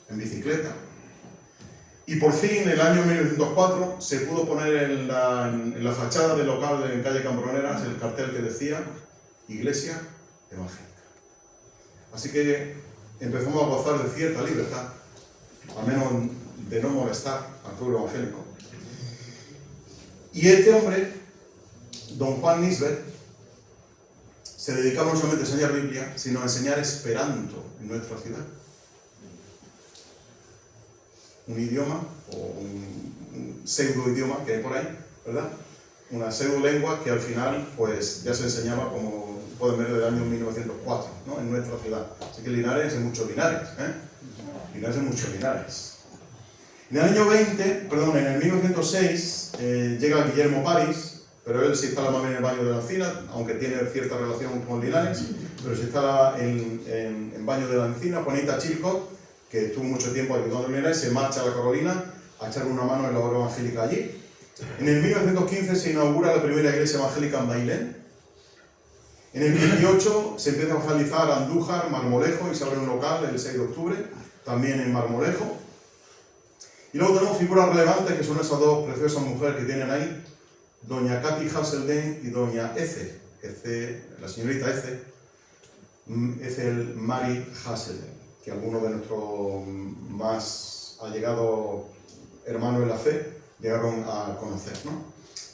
B: en bicicleta. Y por fin, en el año 1904, se pudo poner en la fachada del local en calle Cambroneras el cartel que decía Iglesia Evangélica. Así que empezamos a gozar de cierta libertad, al menos de no molestar al pueblo evangélico. Y este hombre, don Juan Nisbet, se dedicaba no solamente a enseñar Biblia, sino a enseñar esperanto en nuestra ciudad. Un idioma, o un pseudo idioma que hay por ahí, ¿verdad? Una pseudo lengua que al final pues ya se enseñaba, como pueden ver, desde el año 1904, ¿no? En nuestra ciudad. Así que Linares es mucho Linares, Linares es mucho Linares. En el año en el 1906, llega Guillermo París, pero él se instala más bien en el Baño de la Encina, aunque tiene cierta relación con Linares, pero se instala en Baño de la Encina. Juanita Chilcot, que estuvo mucho tiempo ayudando a Linares, se marcha a la Carolina a echar una mano en la obra evangélica allí. En el 1915 se inaugura la primera iglesia evangélica en Bailén. En el 18 se empieza a evangelizar Andújar, Marmolejo, y se abre un local el 6 de octubre, también en Marmolejo. Y luego tenemos figuras relevantes, que son esas dos preciosas mujeres que tienen ahí, doña Katy Hasselden y doña la señorita Ethel Mary Hasselden, que algunos de nuestros más allegados hermanos en la fe llegaron a conocer, ¿no?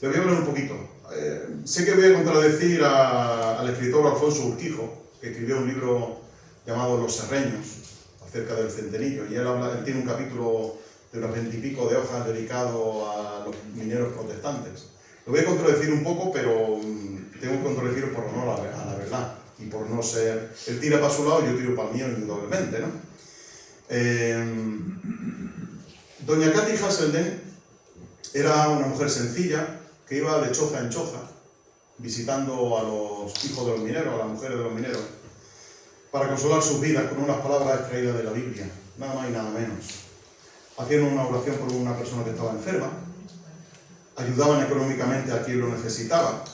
B: Les voy a hablar un poquito. Sé que voy a contradecir al escritor Alfonso Urquijo, que escribió un libro llamado Los Serreños, acerca del centenillo, y él tiene un capítulo de unos 20 y pico de hojas dedicado a los mineros protestantes. Lo voy a contradecir un poco, pero tengo que contradecirlo por honor a la verdad, y por no ser... Él tira para su lado y yo tiro para el mío, indudablemente, ¿no? Doña Katy Hasselden era una mujer sencilla que iba de choza en choza visitando a los hijos de los mineros, a las mujeres de los mineros, para consolar sus vidas con unas palabras extraídas de la Biblia, nada más y nada menos. Hacían una oración por una persona que estaba enferma, ayudaban económicamente a quien lo necesitaba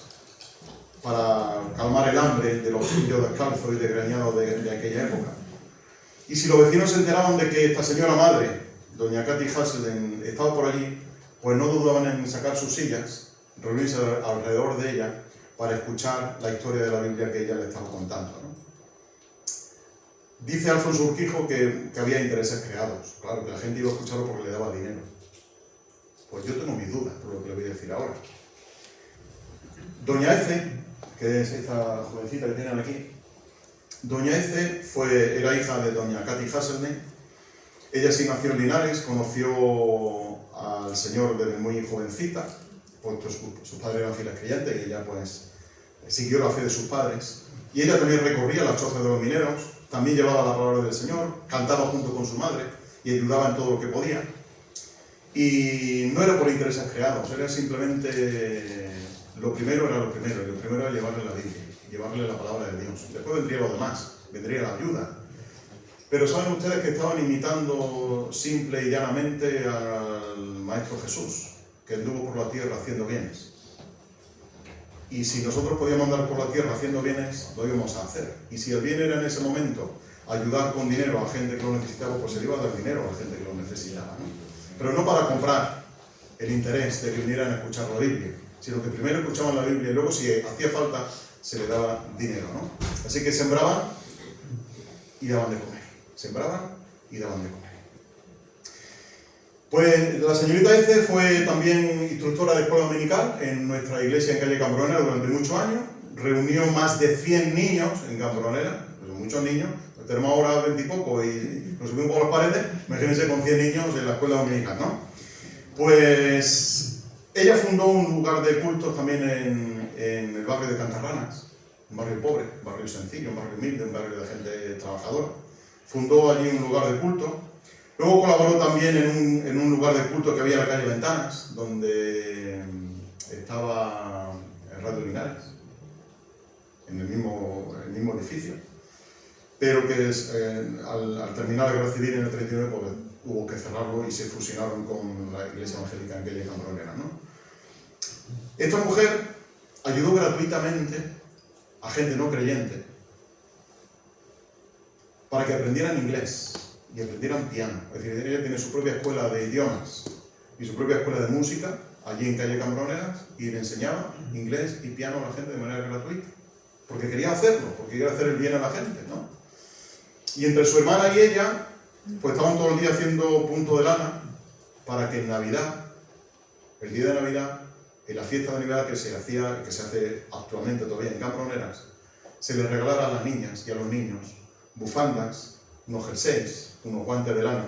B: para calmar el hambre de los indios descalzos y desgreñados de aquella época. Y si los vecinos se enteraban de que esta señora madre, doña Katy Hasselden, estaba por allí, pues no dudaban en sacar sus sillas, reunirse alrededor de ella para escuchar la historia de la Biblia que ella le estaba contando, ¿no? Dice Alfonso Urquijo que había intereses creados. Claro, que la gente iba a escucharlo porque le daba dinero. Pues yo tengo mis dudas por lo que le voy a decir ahora. Doña Ece, que es esta jovencita que tienen aquí, doña Ece era hija de doña Katy Hasselden. Ella sí nació en Linares, conoció al Señor desde muy jovencita, puesto sus padres eran fieles creyentes y ella pues siguió la fe de sus padres. Y ella también recorría las chozas de los mineros, también llevaba la palabra del Señor, cantaba junto con su madre y ayudaba en todo lo que podía. Y no era por intereses creados, era simplemente lo primero era llevarle la Biblia, llevarle la palabra de Dios. Después vendría lo demás, vendría la ayuda. Pero saben ustedes que estaban imitando simple y llanamente al Maestro Jesús, que anduvo por la tierra haciendo bienes. Y si nosotros podíamos andar por la tierra haciendo bienes, lo íbamos a hacer. Y si el bien era en ese momento ayudar con dinero a gente que lo necesitaba, pues se le iba a dar dinero a la gente que lo necesitaba, ¿no? Pero no para comprar el interés de que vinieran a escuchar la Biblia, sino que primero escuchaban la Biblia y luego, si hacía falta, se le daba dinero, ¿no? Así que sembraban y daban de comer. Sembraban y daban de comer. Pues la señorita Ece fue también instructora de escuela dominical en nuestra iglesia en calle Cambronera durante muchos años. Reunió más de 100 niños en Cambronera, pues muchos niños. Pues tenemos ahora 20 y poco y nos subimos por las paredes. Imagínense con 100 niños en la escuela dominical, ¿no? Pues ella fundó un lugar de cultos también en el barrio de Cantarranas, un barrio pobre, un barrio sencillo, un barrio humilde, un barrio de gente trabajadora. Fundó allí un lugar de culto. Luego colaboró también en un lugar de culto que había en la calle Ventanas, donde estaba el Radio Linares, en el mismo edificio. Pero que al terminar la guerra civil en el 39 pues, hubo que cerrarlo y se fusionaron con la iglesia evangélica en calle Cambronera, ¿no? Esta mujer ayudó gratuitamente a gente no creyente para que aprendieran inglés. y aprendieran piano. Es decir, ella tiene su propia escuela de idiomas y su propia escuela de música allí en calle Cambroneras, y le enseñaba inglés y piano a la gente de manera gratuita. Porque quería hacerlo, porque quería hacer el bien a la gente, ¿no? Y entre su hermana y ella, pues estaban todo el día haciendo punto de lana para que en Navidad, el día de Navidad, en la fiesta de Navidad que se hace actualmente todavía en Cambroneras, se les regalara a las niñas y a los niños bufandas, unos jerseys, unos guantes de lana,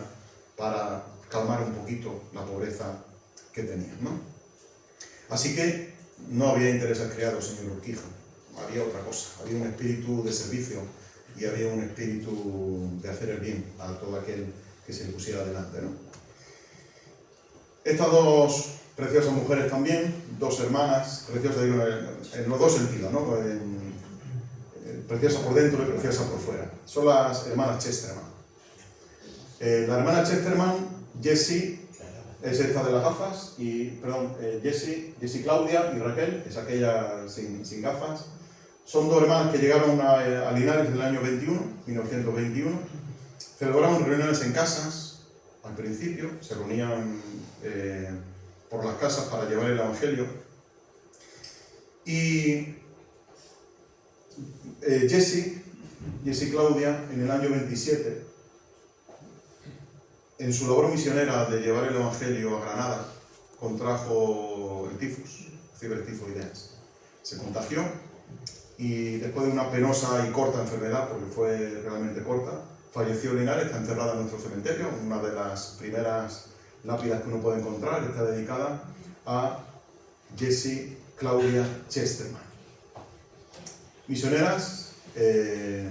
B: para calmar un poquito la pobreza que tenían, ¿no? Así que no había intereses creados, señor Urquijo, había otra cosa, había un espíritu de servicio y había un espíritu de hacer el bien a todo aquel que se le pusiera delante, ¿no? Estas dos preciosas mujeres también, dos hermanas, preciosas digo, en los dos sentidos, ¿no? Preciosas por dentro y preciosas por fuera. Son las hermanas Chesterman. La hermana Chesterman, Jessie, es esta de las gafas, Jessie Claudia y Raquel, es aquella sin gafas. Son dos hermanas que llegaron a Linares en el año 1921. Celebraron reuniones en casas, al principio, se reunían por las casas para llevar el Evangelio. Y Jessie Claudia, en el año 27, en su labor misionera de llevar el Evangelio a Granada, contrajo el tifus, cibertifoideas. Se contagió y después de una penosa y corta enfermedad, porque fue realmente corta, falleció en Linares, está enterrada en nuestro cementerio. Una de las primeras lápidas que uno puede encontrar está dedicada a Jessie Claudia Chesterman. Misioneras que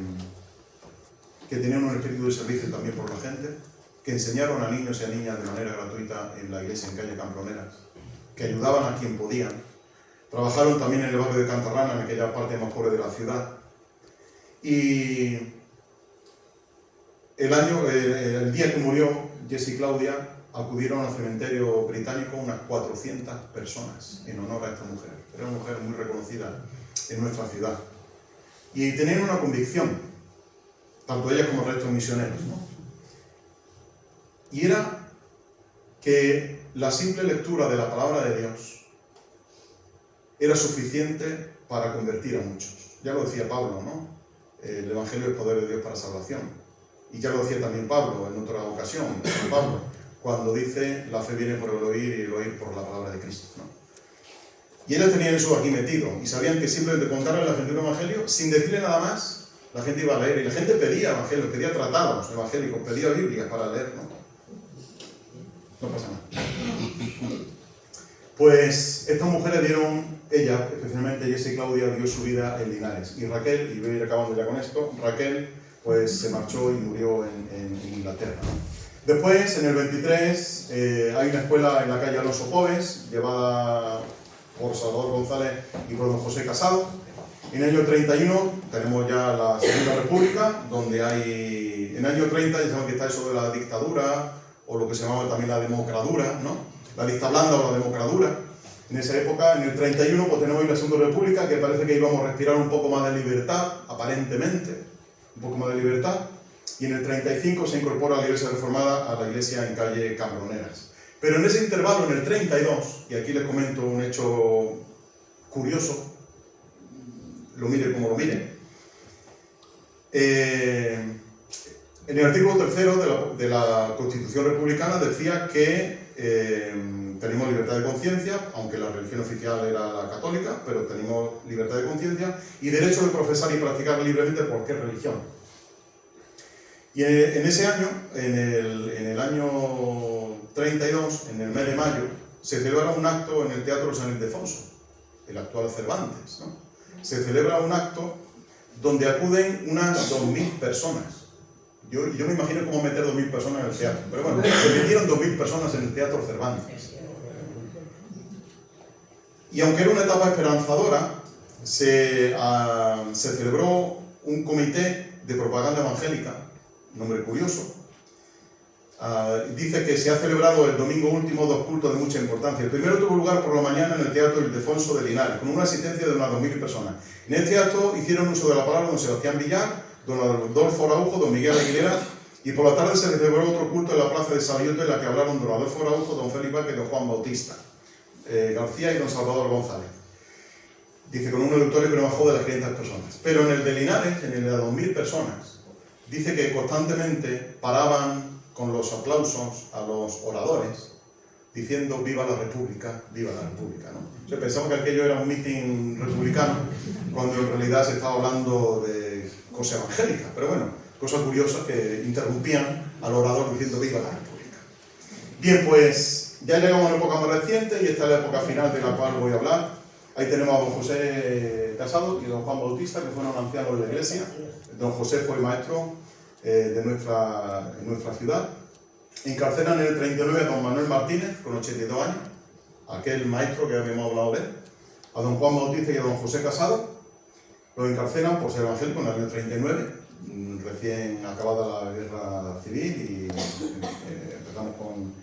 B: tenían un espíritu de servicio también por la gente, que enseñaron a niños y a niñas de manera gratuita en la iglesia en calle Cambroneras, que ayudaban a quien podían. Trabajaron también en el barrio de Cantarrana, en aquella parte más pobre de la ciudad. Y el día que murió Jessie Claudia, acudieron al cementerio británico unas 400 personas en honor a esta mujer. Era una mujer muy reconocida en nuestra ciudad. Y tenían una convicción, tanto ella como el resto de misioneros, ¿no? Y era que la simple lectura de la palabra de Dios era suficiente para convertir a muchos. Ya lo decía Pablo, ¿no? El Evangelio es el poder de Dios para salvación. Y ya lo decía también Pablo en otra ocasión, cuando dice la fe viene por el oír y el oír por la palabra de Cristo, ¿no? Y ellos tenían eso aquí metido y sabían que simplemente contarle a la gente un evangelio, sin decirle nada más, la gente iba a leer. Y la gente pedía evangelios, pedía tratados evangélicos, pedía Biblias para leer, ¿no? No pasa nada. Pues estas mujeres dieron, ella, especialmente Jessie Claudia, dio su vida en Linares. Y Raquel, y voy a ir acabando ya con esto, Raquel pues se marchó y murió en Inglaterra, ¿no? Después, en el 23, hay una escuela en la calle Alonso Pobes, llevada por Salvador González y por don José Casado. En el año 31 tenemos ya la Segunda República, donde hay, en el año 30 ya saben que está eso de la dictadura, o lo que se llamaba también la democradura, ¿no? La lista blanda o la democradura. En esa época, en el 31, pues tenemos la Segunda República, que parece que íbamos a respirar un poco más de libertad, aparentemente, un poco más de libertad. Y en el 35 se incorpora a la Iglesia Reformada a la iglesia en calle Cambroneras. Pero en ese intervalo, en el 32, y aquí les comento un hecho curioso, lo mire como lo mire, en el artículo 3 de la Constitución Republicana decía que tenemos libertad de conciencia, aunque la religión oficial era la católica, pero tenemos libertad de conciencia y derecho de profesar y practicar libremente cualquier religión. Y en ese año, en el año 32, en el mes de mayo, se celebra un acto en el Teatro San Ildefonso, el actual Cervantes, ¿no? Se celebra un acto donde acuden unas 2.000 personas. Yo me imagino cómo meter 2.000 personas en el teatro, pero bueno, se metieron 2.000 personas en el Teatro Cervantes. Y aunque era una etapa esperanzadora, se celebró un comité de propaganda evangélica, nombre curioso. Dice que se ha celebrado el domingo último 2 cultos de mucha importancia. El primero tuvo lugar por la mañana en el Teatro Ildefonso de Linares, con una asistencia de unas 2.000 personas. En este acto hicieron uso de la palabra don Sebastián Villar, don Adolfo Araujo, don Miguel Aguilera Y por la tarde se celebró otro culto en la plaza de Sabiote en la que hablaron don Adolfo Araujo, don Félix Vázquez y don Juan Bautista García y don Salvador González. Dice, con un auditorio que no bajó de las 500 personas. Pero en el de Linares, en el de 2000 personas, dice que constantemente paraban con los aplausos a los oradores, diciendo viva la República, ¿no? O sea, pensamos que aquello era un mitin republicano, cuando en realidad se estaba hablando de cosas evangélicas. Pero bueno, cosas curiosas que interrumpían al orador diciendo viva la República. Bien, pues ya llegamos a una época más reciente y esta es la época final de la cual voy a hablar. Ahí tenemos a don José Casado y don Juan Bautista, que fueron ancianos de la iglesia. Don José fue maestro en nuestra ciudad. Encarcelan en el 39 a don Manuel Martínez, con 82 años, aquel maestro que habíamos hablado de él, a don Juan Bautista y a don José Casado. Los encarcelan por ser evangélicos en el año 39, recién acabada la guerra civil, y empezamos con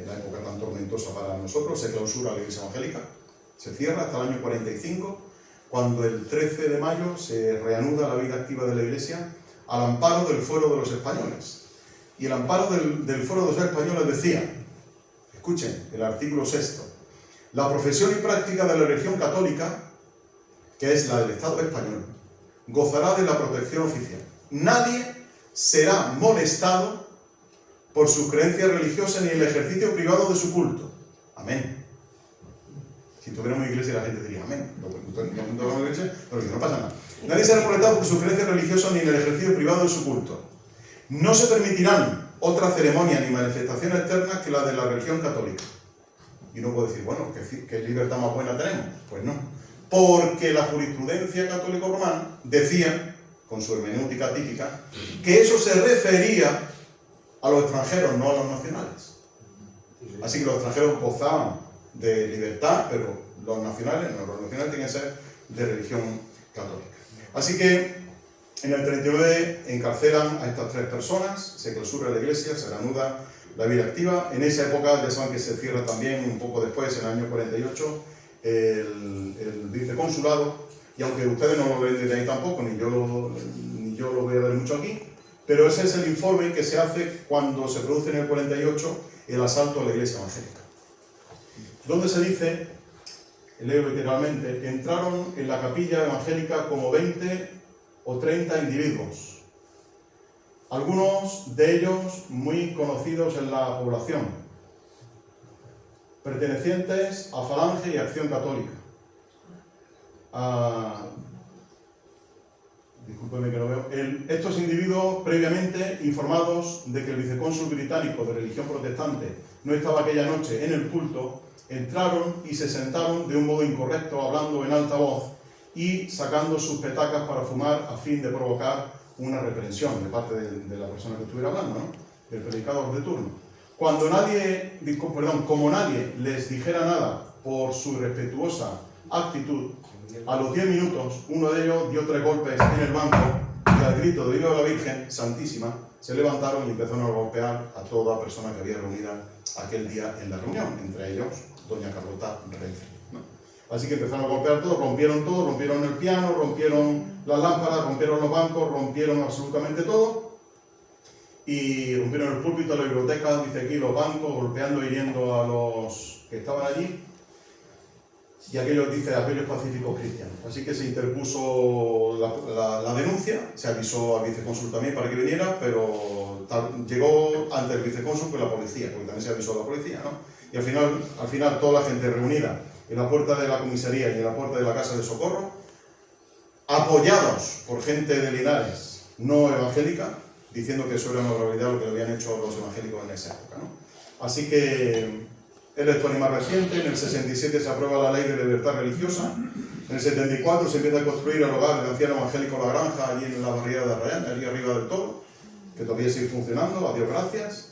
B: la época tan tormentosa para nosotros. Se clausura la iglesia evangélica, se cierra hasta el año 45, cuando el 13 de mayo se reanuda la vida activa de la iglesia al amparo del fuero de los españoles. Y el amparo del fuero de los españoles decía, escuchen, el artículo 6, la profesión y práctica de la religión católica, que es la del Estado español, gozará de la protección oficial. Nadie será molestado por sus creencias religiosas ni el ejercicio privado de su culto. Amén. Si tuviéramos iglesia la gente diría amén. Pero no pasa nada. Nadie será molestado por sus creencias religiosas ni en el ejercicio privado de su culto. No se permitirán otras ceremonias ni manifestaciones externas que las de la religión católica. Y uno puede decir, bueno, ¿qué libertad más buena tenemos? Pues no. Porque la jurisprudencia católico-romana decía, con su hermenéutica típica, que eso se refería a los extranjeros, no a los nacionales. Así que los extranjeros gozaban de libertad, pero los nacionales no, los nacionales tienen que ser de religión católica. Así que en el 39 encarcelan a estas 3 personas, se clausura la iglesia, se reanuda la vida activa. En esa época, ya saben que se cierra también un poco después, en el año 48, el viceconsulado, y aunque ustedes no lo ven desde ahí tampoco, ni yo lo voy a ver mucho aquí, pero ese es el informe que se hace cuando se produce en el 48 el asalto a la iglesia evangélica, donde se dice, leo literalmente, entraron en la capilla evangélica como 20 o 30 individuos, algunos de ellos muy conocidos en la población, pertenecientes a Falange y Acción Católica. Discúlpeme que no veo. Estos individuos, previamente informados de que el vicecónsul británico de religión protestante no estaba aquella noche en el culto, entraron y se sentaron de un modo incorrecto, hablando en alta voz y sacando sus petacas para fumar a fin de provocar una reprensión de parte de la persona que estuviera hablando, ¿no? Del predicador de turno. Como nadie les dijera nada por su irrespetuosa actitud, a los 10 minutos uno de ellos dio 3 golpes en el banco y al grito de viva la Virgen Santísima se levantaron y empezaron a golpear a toda persona que había reunida aquel día en la reunión, entre ellos doña Carlota Renfe, ¿no? Así que empezaron a golpear todo, rompieron el piano, rompieron las lámparas, rompieron los bancos, rompieron absolutamente todo, y rompieron el púlpito, la biblioteca, dice aquí, los bancos, golpeando y hiriendo a los que estaban allí, y aquellos pacíficos cristianos. Así que se interpuso la denuncia, se avisó al vicecónsul también para que viniera, pero llegó ante el vicecónsul con la policía, porque también se avisó a la policía, ¿no? Y al final toda la gente reunida en la puerta de la comisaría y en la puerta de la casa de socorro, apoyados por gente de Linares no evangélica, diciendo que eso era una barbaridad lo que habían hecho los evangélicos en esa época, ¿no? Así que es la historia más reciente. En el 67 se aprueba la ley de libertad religiosa, en el 74 se empieza a construir el hogar del anciano evangélico La Granja, allí en la barriada de Arrayán, allí arriba del todo, que todavía sigue funcionando, a Dios gracias.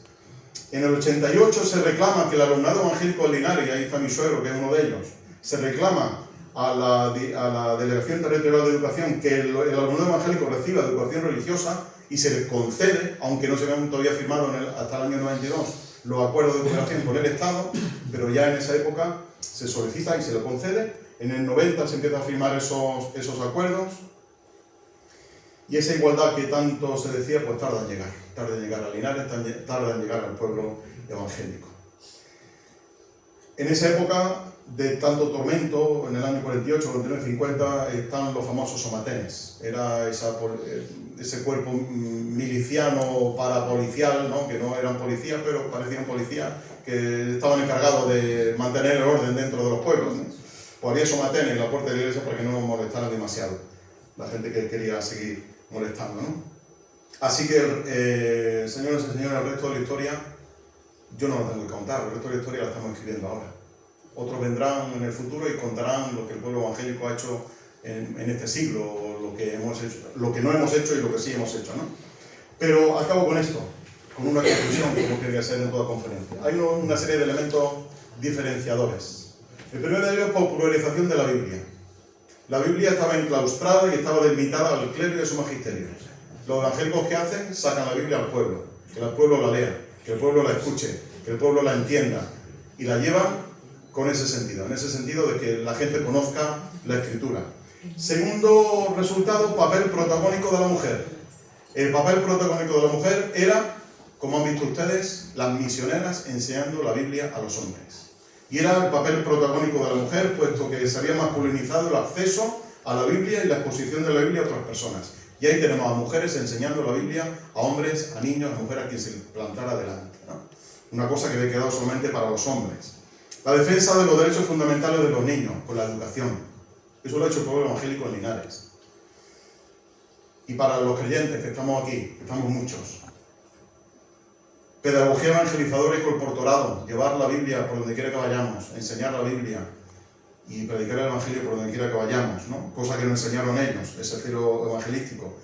B: En el 88 se reclama que el alumnado evangélico de Linares, y ahí está mi suegro, que es uno de ellos, se reclama a la Delegación Territorial de Educación que el alumnado evangélico reciba educación religiosa, y se les concede, aunque no se habían todavía firmado hasta el año 92 los acuerdos de cooperación con el Estado, pero ya en esa época se solicita y se le concede. En el 90 se empieza a firmar esos acuerdos. Y esa igualdad que tanto se decía, pues tarda en llegar a Linares, tarda en llegar al pueblo evangélico. En esa época de tanto tormento, en el año 48, 49, 50, están los famosos somatenes. Era ese cuerpo miliciano parapolicial, ¿no? Que no eran policías, pero parecían policías, que estaban encargados de mantener el orden dentro de los pueblos, ¿no? Pues había somatenes en la puerta de la iglesia para que no nos molestaran demasiado, la gente que quería seguir molestando, ¿no? Así que, señores y señores, el resto de la historia, yo no lo tengo que contar, el resto de la historia la estamos escribiendo ahora. Otros vendrán en el futuro y contarán lo que el pueblo evangélico ha hecho en este siglo, lo que hemos hecho, lo que no hemos hecho y lo que sí hemos hecho, ¿no? Pero acabo con esto, con una conclusión, como quería ser en toda conferencia. Hay una serie de elementos diferenciadores. El primero de ellos es popularización de la Biblia. La Biblia estaba enclaustrada y estaba delimitada al clero y a su magisterio. Los evangélicos, ¿qué hacen? Sacan la Biblia al pueblo, que el pueblo la lea, que el pueblo la escuche, que el pueblo la entienda, y la llevan con ese sentido, en ese sentido de que la gente conozca la Escritura. Segundo resultado, papel protagónico de la mujer. El papel protagónico de la mujer era, como han visto ustedes, las misioneras enseñando la Biblia a los hombres. Y era el papel protagónico de la mujer, puesto que se había masculinizado el acceso a la Biblia y la exposición de la Biblia a otras personas. Y ahí tenemos a mujeres enseñando la Biblia a hombres, a niños, a mujeres a quien se plantara delante, ¿no? Una cosa que había quedado solamente para los hombres. La defensa de los derechos fundamentales de los niños, con la educación. Eso lo ha hecho el pueblo evangélico en Linares. Y para los creyentes que estamos aquí, que estamos muchos, pedagogía evangelizadora y colportorado, llevar la Biblia por donde quiera que vayamos, enseñar la Biblia y predicar el Evangelio por donde quiera que vayamos, ¿no? Cosa que nos enseñaron ellos, ese celo evangelístico.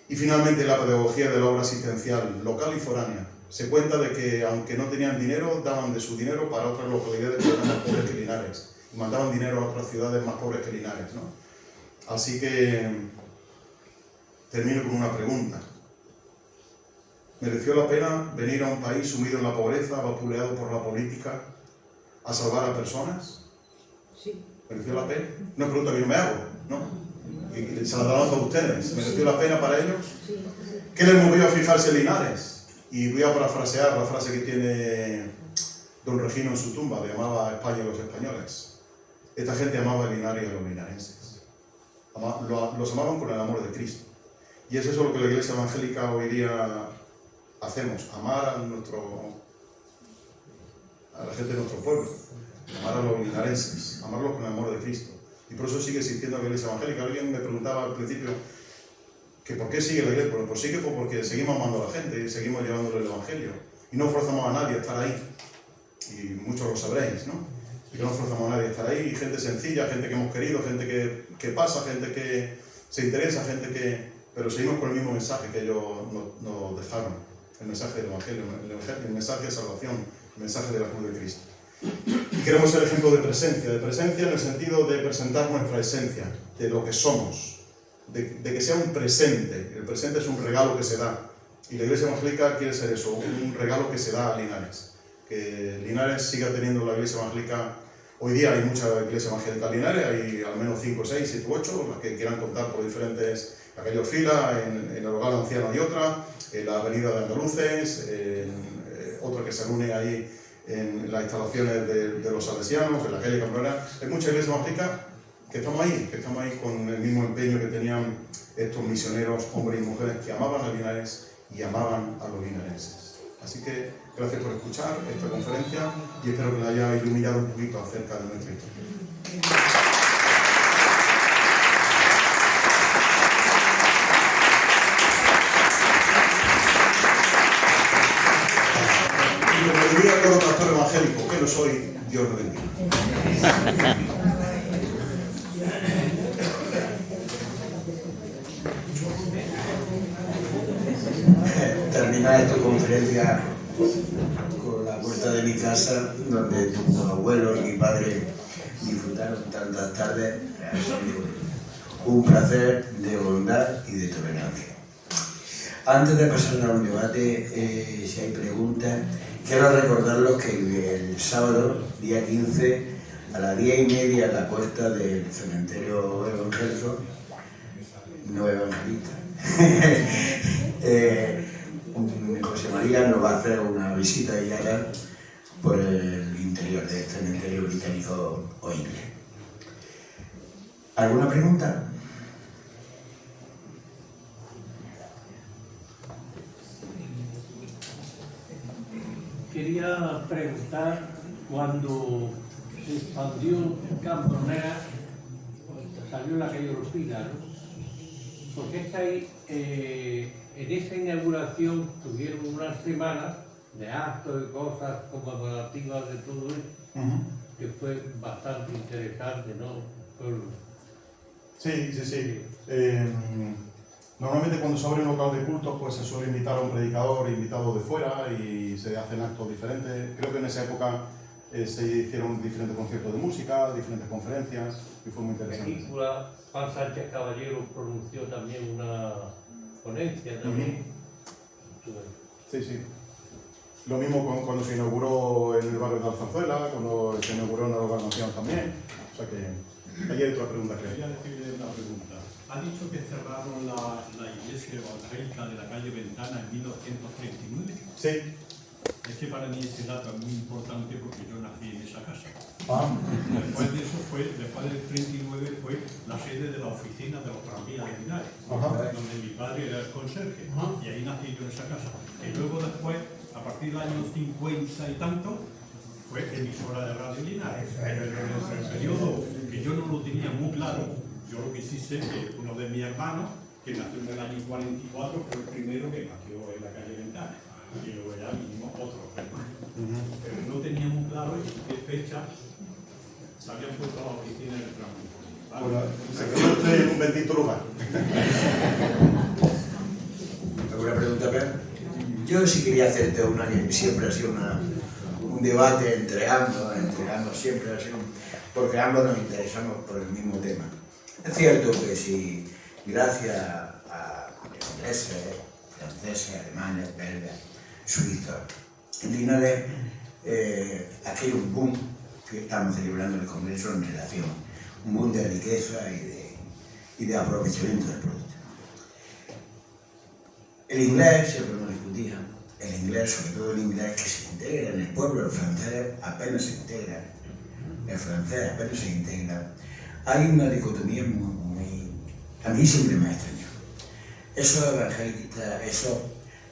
B: Y finalmente la pedagogía de la obra asistencial, local y foránea. Se cuenta de que, aunque no tenían dinero, daban de su dinero para otras localidades que eran más pobres que Linares. Y mandaban dinero a otras ciudades más pobres que Linares, ¿no? Así que termino con una pregunta. ¿Mereció la pena venir a un país sumido en la pobreza, vapuleado por la política, a salvar a personas?
C: Sí.
B: ¿Mereció la pena? No es pregunta que yo me hago, ¿no? Y se la lanzo a ustedes. ¿Mereció la pena para ellos?
C: Sí.
B: ¿Qué les movió a fijarse en Linares? Y voy a parafrasear la frase que tiene don Regino en su tumba, de amaba a España y a los españoles. Esta gente amaba a Linares y a los linarenses. Los amaban con el amor de Cristo. Y es eso lo que la Iglesia Evangélica hoy día hacemos, amar a la gente de nuestro pueblo, amar a los linarenses, amarlos con el amor de Cristo. Y por eso sigue existiendo la Iglesia Evangélica. Alguien me preguntaba al principio que por qué sigue la Iglesia. Pues sigue porque seguimos amando a la gente y seguimos llevándole el Evangelio. Y no forzamos a nadie a estar ahí. Y muchos lo sabréis, ¿no? Y que no forzamos a nadie a estar ahí. Y gente sencilla, gente que hemos querido, gente que pasa, gente que se interesa, gente que... Pero seguimos con el mismo mensaje que ellos nos dejaron. El mensaje del Evangelio, el mensaje de salvación, el mensaje de la cruz de Cristo. Y queremos ser ejemplo de presencia en el sentido de presentar nuestra esencia, de lo que somos, de que sea un presente. El presente es un regalo que se da. Y la Iglesia Evangélica quiere ser eso, un regalo que se da a Linares. Que Linares siga teniendo la Iglesia Evangélica. Hoy día hay mucha Iglesia Evangélica en Linares, hay al menos 5, 6, 7, 8, las que quieran contar por diferentes... Aquellos fila, en el hogar anciano hay otra, en la avenida de Andaluces, otra que se reúne ahí en las instalaciones de los salesianos, en la calle Cambrera. Hay mucha iglesia evangélica que estamos ahí con el mismo empeño que tenían estos misioneros, hombres y mujeres que amaban a Linares y amaban a los linarenses. Así que gracias por escuchar esta conferencia y espero que la haya iluminado un poquito acerca de nuestra historia. Como diría todo pastor evangélico, que no soy, Dios lo bendiga.
A: Termina esta conferencia con la puerta de mi casa, donde tus abuelos y mi padre disfrutaron tantas tardes. Ha sido un placer de bondad y de tolerancia. Antes de pasar a un debate, si hay preguntas, quiero recordarlos que el sábado, día 15, a las 10:30, a la puerta del cementerio evangélico, no evangelista, José María nos va a hacer una visita guiada por el interior del cementerio británico o inglés. ¿Alguna pregunta?
C: Quería preguntar, cuando se expandió Cambronera, salió la calle Oropina, ¿no? Porque es que ahí, en esa inauguración tuvieron unas semanas de actos y cosas conmemorativas de todo esto, que fue bastante interesante, ¿no?
B: Sí. Normalmente cuando se abre un local de culto, pues se suele invitar a un predicador invitado de fuera y se hacen actos diferentes. Creo que en esa época se hicieron diferentes conciertos de música, diferentes conferencias y fue muy interesante.
C: Película, Juan Sánchez Caballero pronunció también una ponencia también.
B: Sí. Lo mismo cuando se inauguró en el barrio de Alzanzuela, cuando se inauguró en la Hogar Nacional también. O sea que ahí hay otra pregunta, creo.
D: Quería decirle una pregunta. Ha dicho que cerraron la iglesia evangélica de la calle Ventana en 1939.
B: Sí.
D: Es que para mí ese dato es muy importante porque yo nací en esa casa. Después de eso después del 39 fue la sede de la oficina de los tranvías de Linares, donde mi padre era el conserje, y ahí nací yo en esa casa. Y luego después, a partir del año 50 y tanto, fue emisora de Radio Linares. Pero en el periodo que yo no lo tenía muy claro, yo lo que sí sé que uno de mis hermanos, que nació en el año 44, fue el primero que nació en la calle Ventana. Y luego ya vinimos otros hermanos. Pero no tenía muy claro en qué fecha se habían puesto a la oficina en el tramo.
B: Bueno, se quedó usted en un bendito lugar.
A: ¿Alguna pregunta, Per? Yo sí quería hacerte siempre ha sido un debate entre ambos siempre ha sido, porque ambos nos interesamos por el mismo tema. Es cierto que si, gracias a ingleses, franceses, alemanes, belgas, suizos, Linares, aquí hay un boom que estamos celebrando en el Congreso en relación, un boom de riqueza y de aprovechamiento del producto. El inglés, siempre nos discutía, el inglés, sobre todo el inglés que se integra en el pueblo, el francés apenas se integra, Hay una dicotomía a mí siempre me ha extrañado. Esos evangelistas, esos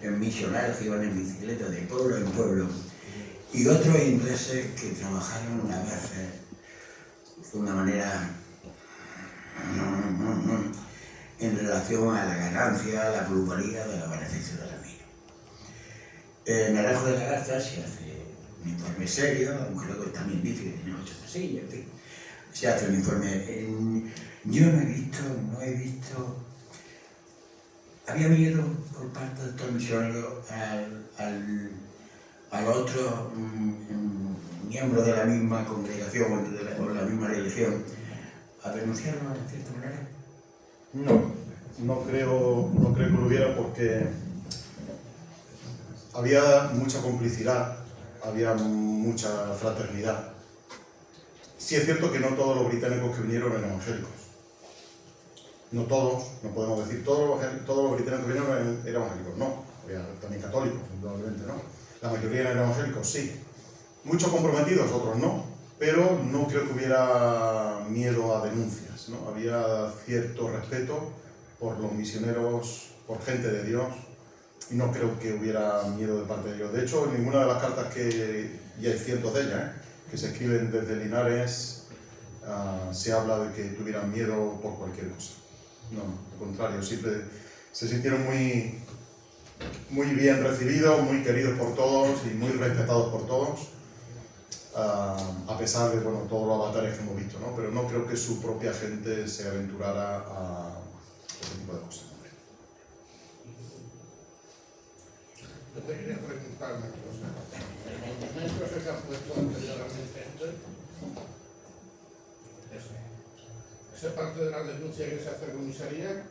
A: misioneros que iban en bicicleta de pueblo en pueblo, y otros ingleses que trabajaron a veces de una manera en relación a la ganancia, a la plusvalía de los beneficios de la mina. En Naranjo de la Garza se hace un informe serio, aunque luego también dice que tiene 8 casillas, en fin. Se hace un informe. Yo no he visto. Había miedo por parte de estos misioneros al otro miembro de la misma congregación o de la misma religión a denunciarlo de cierta manera.
B: No creo que lo hubiera, porque había mucha complicidad, había mucha fraternidad. Sí es cierto que no todos los británicos que vinieron eran evangélicos. No todos, no podemos decir todos los británicos que vinieron eran evangélicos, no. Había también católicos, indudablemente no. La mayoría eran evangélicos, sí. Muchos comprometidos, otros no. Pero no creo que hubiera miedo a denuncias, ¿no? Había cierto respeto por los misioneros, por gente de Dios, y no creo que hubiera miedo de parte de ellos. De hecho, en ninguna de las cartas y hay cientos de ellas, que se escriben desde Linares, se habla de que tuvieran miedo por cualquier cosa. No, al contrario, siempre se sintieron muy bien recibidos, muy queridos por todos y muy respetados por todos, a pesar de todos los avatares que hemos visto, ¿no? Pero no creo que su propia gente se aventurara a ese tipo de cosas.
E: Yo te quería preguntar una cosa. En el momento que se ha puesto anteriormente ¿esa parte de la denuncia que se hace en comisaría?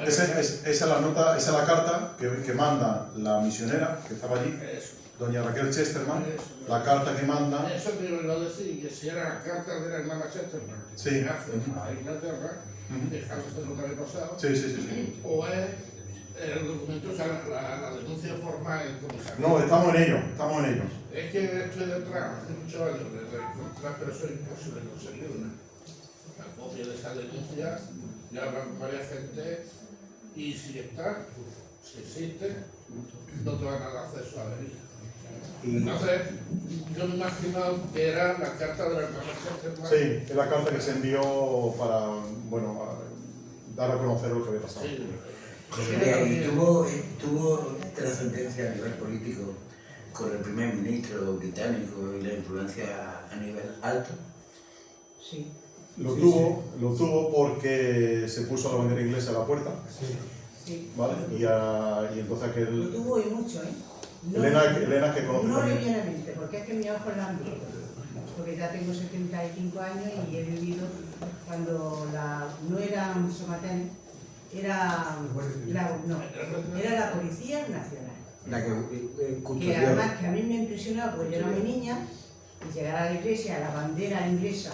B: Esa es la nota, esa es la carta que manda la misionera que estaba allí, doña Raquel Chesterman, la carta que manda.
E: Eso te iba a decir, que si era la carta de la hermana Chesterman,
B: sí.
E: a Inglaterra, dejándose de lo que había pasado,
B: Sí, sí, sí, sí.
E: o es el documento, o sea, la denuncia formal en comisaría.
B: No, estamos en ello, estamos en ello.
E: Es que estoy detrás, hace muchos años de encontrar, pero eso es imposible conseguirla. La copia de esa denuncia ya hablan varias gente y si está, si existe, no te van a dar acceso a la vida.
A: Y
E: Entonces, yo me imaginaba que era la carta de la comerciante.
B: Sí, es la carta que se envió para, bueno, dar a conocer lo que había pasado.
E: Sí.
A: y tuvo trascendencia a nivel político con el primer ministro británico y la influencia a nivel alto.
F: Sí.
B: Lo tuvo porque se puso la bandera inglesa a la puerta,
F: Sí.
B: ¿vale? Y entonces
F: Lo
B: aquel...
F: tuvo y mucho, ¿eh?
B: Elena que conoce
F: no
B: también.
F: livianamente, porque es que mis ojos la han visto. Porque ya tengo 75 años y he vivido cuando no era un somatén, era la Policía Nacional.
A: La que
F: Que
A: custodió.
F: además que a mí me impresionaba, porque yo era muy niña, y llegar a la iglesia, la bandera inglesa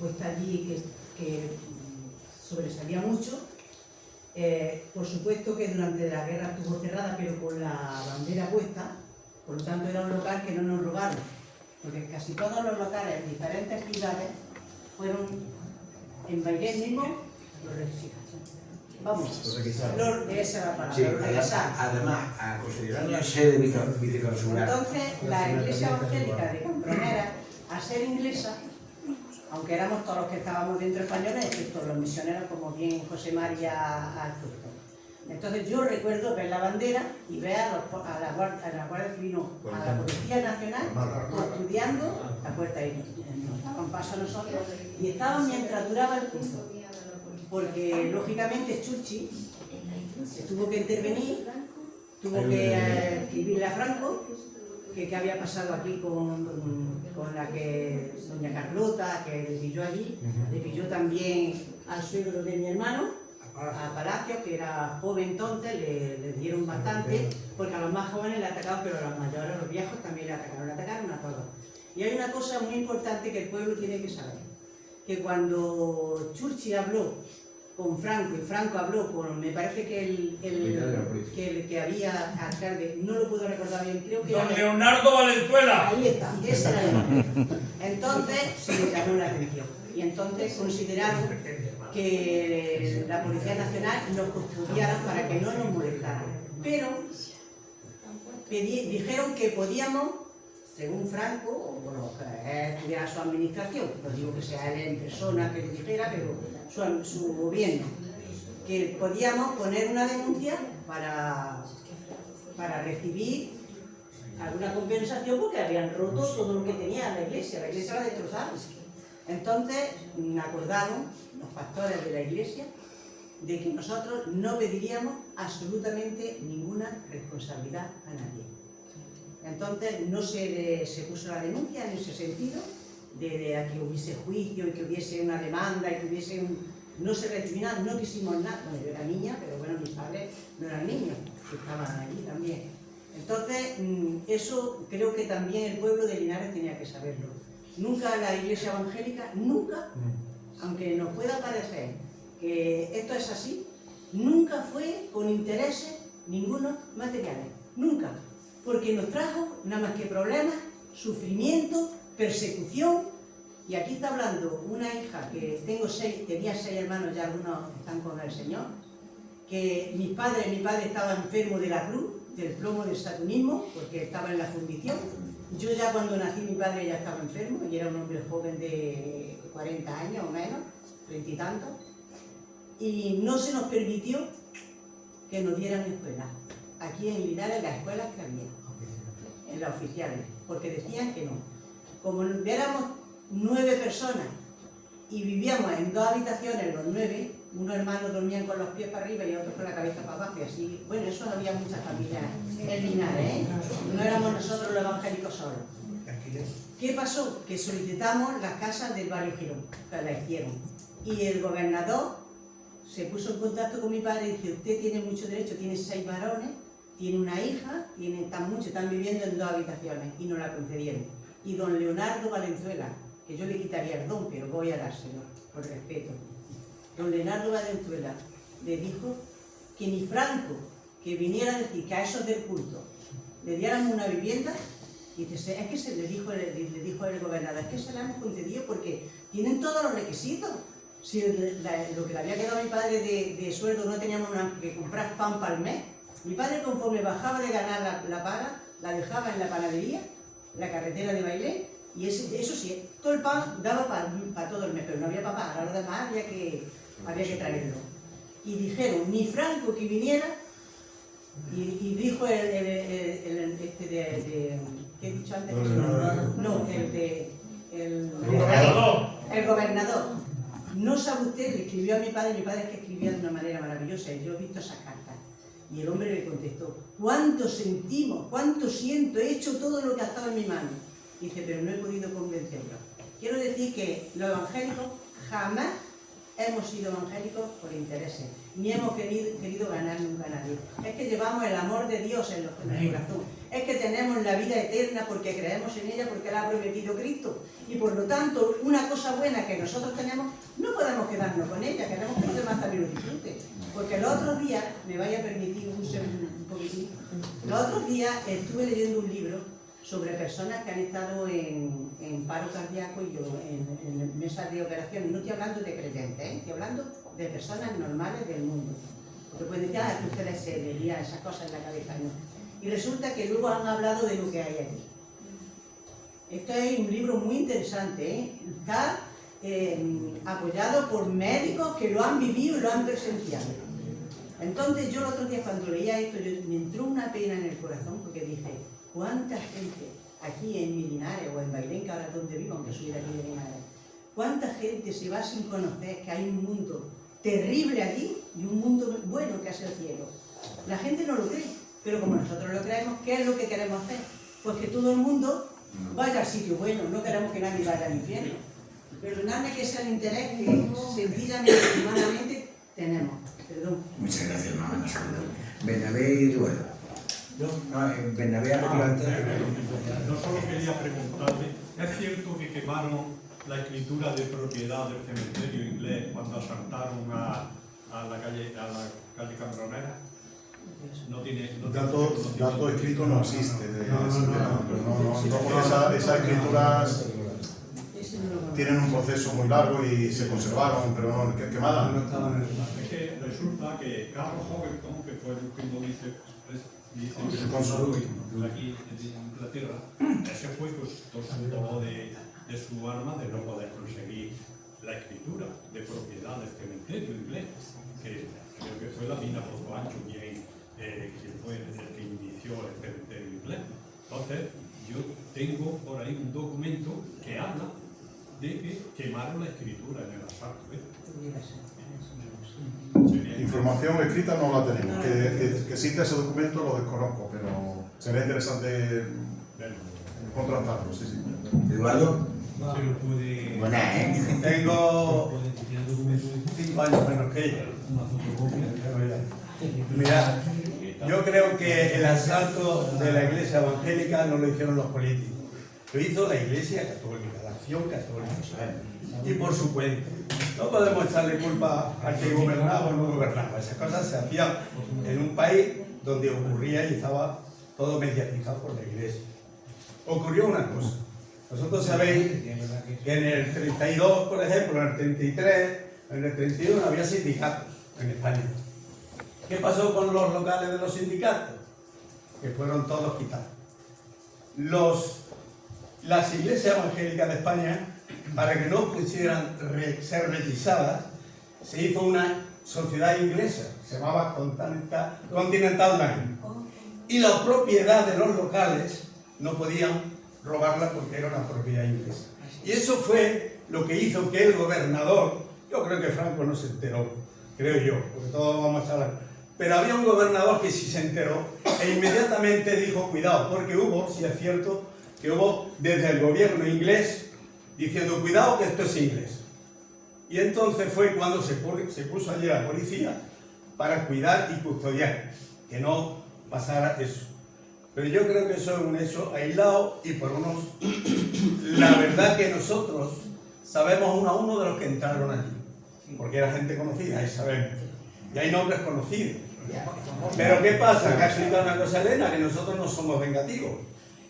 F: puesta allí que sobresalía mucho. Por supuesto que durante la guerra estuvo cerrada, pero con la bandera puesta, por lo tanto era un local que no nos robaron, porque casi todos los locales en diferentes ciudades fueron en Bailén mismo los requisitos. Vamos, esa es la palabra,
A: Sí,
F: los requisitos.
A: además, a considerar la sede viceconsular.
F: Entonces, la iglesia evangélica de Cambronera, al ser inglesa, aunque éramos todos los que estábamos dentro españoles, excepto los misioneros, como bien José María Alturto. Entonces yo recuerdo ver la bandera y ver a la Guardia Civil, no, a la Policía Nacional custodiando la puerta y nos daban paso a nosotros y estaban mientras duraba el culto. Porque lógicamente Churchill se tuvo que intervenir, tuvo que escribirle a Franco que había pasado aquí con la que doña Carlota, que le pilló allí, le pilló también al suegro de mi hermano, a Palacio, que era joven entonces, le dieron bastante, porque a los más jóvenes le atacaron, pero a los mayores, a los viejos también le atacaron a todos. Y hay una cosa muy importante que el pueblo tiene que saber, que cuando Churchill habló con Franco y Franco habló con, me parece que el que había alcalde, no lo puedo recordar bien, creo que
G: Don
F: era
G: Leonardo Valenzuela.
F: ahí está, ese era el nombre. Entonces se le llamó la atención y entonces consideraron que la Policía Nacional nos custodiara para que no nos molestaran. Pero dijeron que podíamos, según Franco, o bueno, que estuviera su administración, no digo que sea él en persona que lo dijera, pero su gobierno, que podíamos poner una denuncia para recibir alguna compensación porque habían roto todo lo que tenía la iglesia la destrozaron. Entonces acordaron los pastores de la iglesia de que nosotros no pediríamos absolutamente ninguna responsabilidad a nadie. Entonces no se puso la denuncia en ese sentido, de que hubiese juicio y que hubiese una demanda y que hubiese no se recibió nada, no quisimos nada. Bueno, yo era niña, pero bueno, mis padres no eran niños, que estaban allí también. Entonces, eso creo que también el pueblo de Linares tenía que saberlo. Nunca la iglesia evangélica, nunca, aunque nos pueda parecer que esto es así, nunca fue con intereses ningunos materiales, nunca. Porque nos trajo nada más que problemas, sufrimiento, persecución. Y aquí está hablando una hija que tenía 6 hermanos, ya algunos están con el Señor, que mi padre estaba enfermo de la cruz, del plomo del saturnismo, porque estaba en la fundición. Yo ya cuando nací mi padre ya estaba enfermo, y era un hombre joven de 40 años o menos, 30 y tantos, y no se nos permitió que nos dieran escuelas. Aquí en Linares, las escuelas que había, en las oficiales, porque decían que no. Como éramos 9 personas y vivíamos en 2 habitaciones los 9, unos hermanos dormían con los pies para arriba y otros con la cabeza para abajo y así, bueno, eso había muchas familias en Linares, ¿eh? No éramos nosotros los evangélicos solos. ¿Qué pasó? Que solicitamos las casas del barrio Girón, que las hicieron, y el gobernador se puso en contacto con mi padre y dice: usted tiene mucho derecho, tiene 6 varones, tiene una hija, están viviendo en 2 habitaciones, y nos la concedieron. Y don Leonardo Valenzuela, que yo le quitaría el don, pero voy a dárselo, por respeto, don Leonardo Valenzuela, le dijo que ni Franco, que viniera a decir que a esos del culto le diéramos una vivienda, y dice, es que se le dijo el gobernador, es que se la hemos concedido porque tienen todos los requisitos. Si lo que le había quedado a mi padre de sueldo no teníamos que comprar pan para el mes, mi padre conforme bajaba de ganar la paga, la dejaba en la panadería, la carretera de Bailén, y eso sí, todo el pan daba para todo el mes, pero no había para pagar, a lo demás había que traerlo. Y dijeron, ni Franco que viniera, y dijo ¿qué he dicho antes? No, el gobernador. No sabe usted, le escribió a mi padre es que escribía de una manera maravillosa, y yo he visto esas cartas. Y el hombre le contestó, ¿cuánto sentimos? ¿Cuánto siento? He hecho todo lo que ha estado en mi mano. Dice, pero no he podido convencerlo. Quiero decir que los evangélicos jamás hemos sido evangélicos por intereses, ni hemos querido ganar nunca a nadie. Es que llevamos el amor de Dios en el corazón. Es que tenemos la vida eterna porque creemos en ella, porque la ha prometido Cristo. Y por lo tanto, una cosa buena que nosotros tenemos, no podemos quedarnos con ella, queremos que los demás también lo disfruten. Porque los otros días, me vaya a permitir un poquitín, los otros días estuve leyendo un libro sobre personas que han estado en paro cardíaco y en mesas de operación. Y no estoy hablando de creyentes, estoy hablando de personas normales del mundo. Porque pueden decir, que ustedes se les lían esas cosas en la cabeza, no. Y resulta que luego han hablado de lo que hay aquí. Esto es un libro muy interesante, está apoyado por médicos que lo han vivido y lo han presenciado. Entonces yo el otro día cuando leía esto, me entró una pena en el corazón porque dije, ¿cuánta gente aquí en Linares o en Bailén, que ahora es donde vivo, aunque soy de aquí de Linares, cuánta gente se va sin conocer que hay un mundo terrible allí y un mundo bueno que es el cielo? La gente no lo cree, pero como nosotros lo creemos, ¿qué es lo que queremos hacer? Pues que todo el mundo vaya al sitio bueno, no queremos que nadie vaya al infierno. Perdonadme que sea el interés que sencillamente, humanamente, tenemos. Perdón.
A: Muchas gracias, mamá. Bernabé y Duero. Bernabé adelante.
D: No solo quería preguntarle, ¿es cierto que quemaron la escritura de propiedad del cementerio inglés cuando asaltaron a la calle Cambronera? No tiene
B: Dato escrito no existe de ese tema, pero porque esas escrituras tienen un proceso muy largo y se conservaron, pero no, quemadas.
D: Es que resulta que Carlos Hoverton, que fue el último aquí en Inglaterra, ese fue todo de su arma de no poder conseguir la escritura de propiedad del cementerio inglés, que creo que fue la mina Pozo Ancho quien fue el que inició el cementerio inglés. Entonces, yo tengo por ahí un documento que habla de que quemaron la escritura en el asalto.
B: Información escrita no la tenemos. Que existe ese documento lo desconozco, pero sería interesante contrastarlo. Sí, sí.
A: Eduardo.
G: Buenas, Tengo 5 años menos que ella. Mira, yo creo que el asalto de la iglesia evangélica no lo hicieron los políticos, lo hizo la iglesia católica, la acción católica, y por su cuenta. No podemos echarle culpa a que gobernaba o no gobernaba, esas cosas se hacían en un país donde ocurría y estaba todo mediatizado por la iglesia. Ocurrió una cosa, vosotros sabéis que en el 32, por ejemplo, en el 33, en el 31 había sindicatos en España. ¿Qué pasó con los locales de los sindicatos? Que fueron todos quitados. Las iglesias evangélicas de España, para que no pudieran ser requisadas, se hizo una sociedad inglesa, se llamaba Continental Line. Y la propiedad de los locales no podían robarla porque era una propiedad inglesa. Y eso fue lo que hizo que el gobernador, yo creo que Franco no se enteró, creo yo, porque todos vamos a hablar. Pero había un gobernador que sí se enteró e inmediatamente dijo, cuidado, porque hubo, si es cierto, que hubo desde el gobierno inglés diciendo, cuidado que esto es inglés. Y entonces fue cuando se puso allí la policía para cuidar y custodiar, que no pasara eso. Pero yo creo que eso es un hecho aislado y por unos... La verdad que nosotros sabemos uno a uno de los que entraron allí. porque era gente conocida, ahí sabemos. Y hay nombres conocidos. Pero ¿qué pasa? Que ha explicado una cosa Elena, que nosotros no somos vengativos.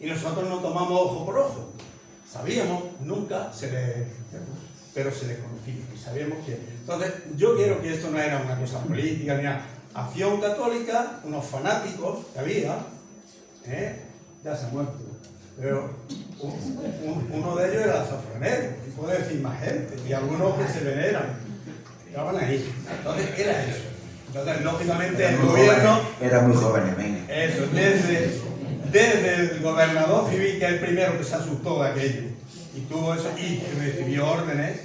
G: Y nosotros no tomamos ojo por ojo. Sabíamos, nunca se le... pero se le conocía y sabíamos que... Entonces, yo quiero que esto no era una cosa política, ni nada. Acción Católica, unos fanáticos que había, ya se ha muerto. Pero uno de ellos era azafranero, y puedo decir más gente, y algunos que se veneran. Estaban ahí. Entonces, era eso. Entonces, lógicamente, el gobierno...
A: Era muy joven, venga.
G: Eso, desde el gobernador civil, que es el primero que se asustó de aquello, y tuvo eso, y recibió órdenes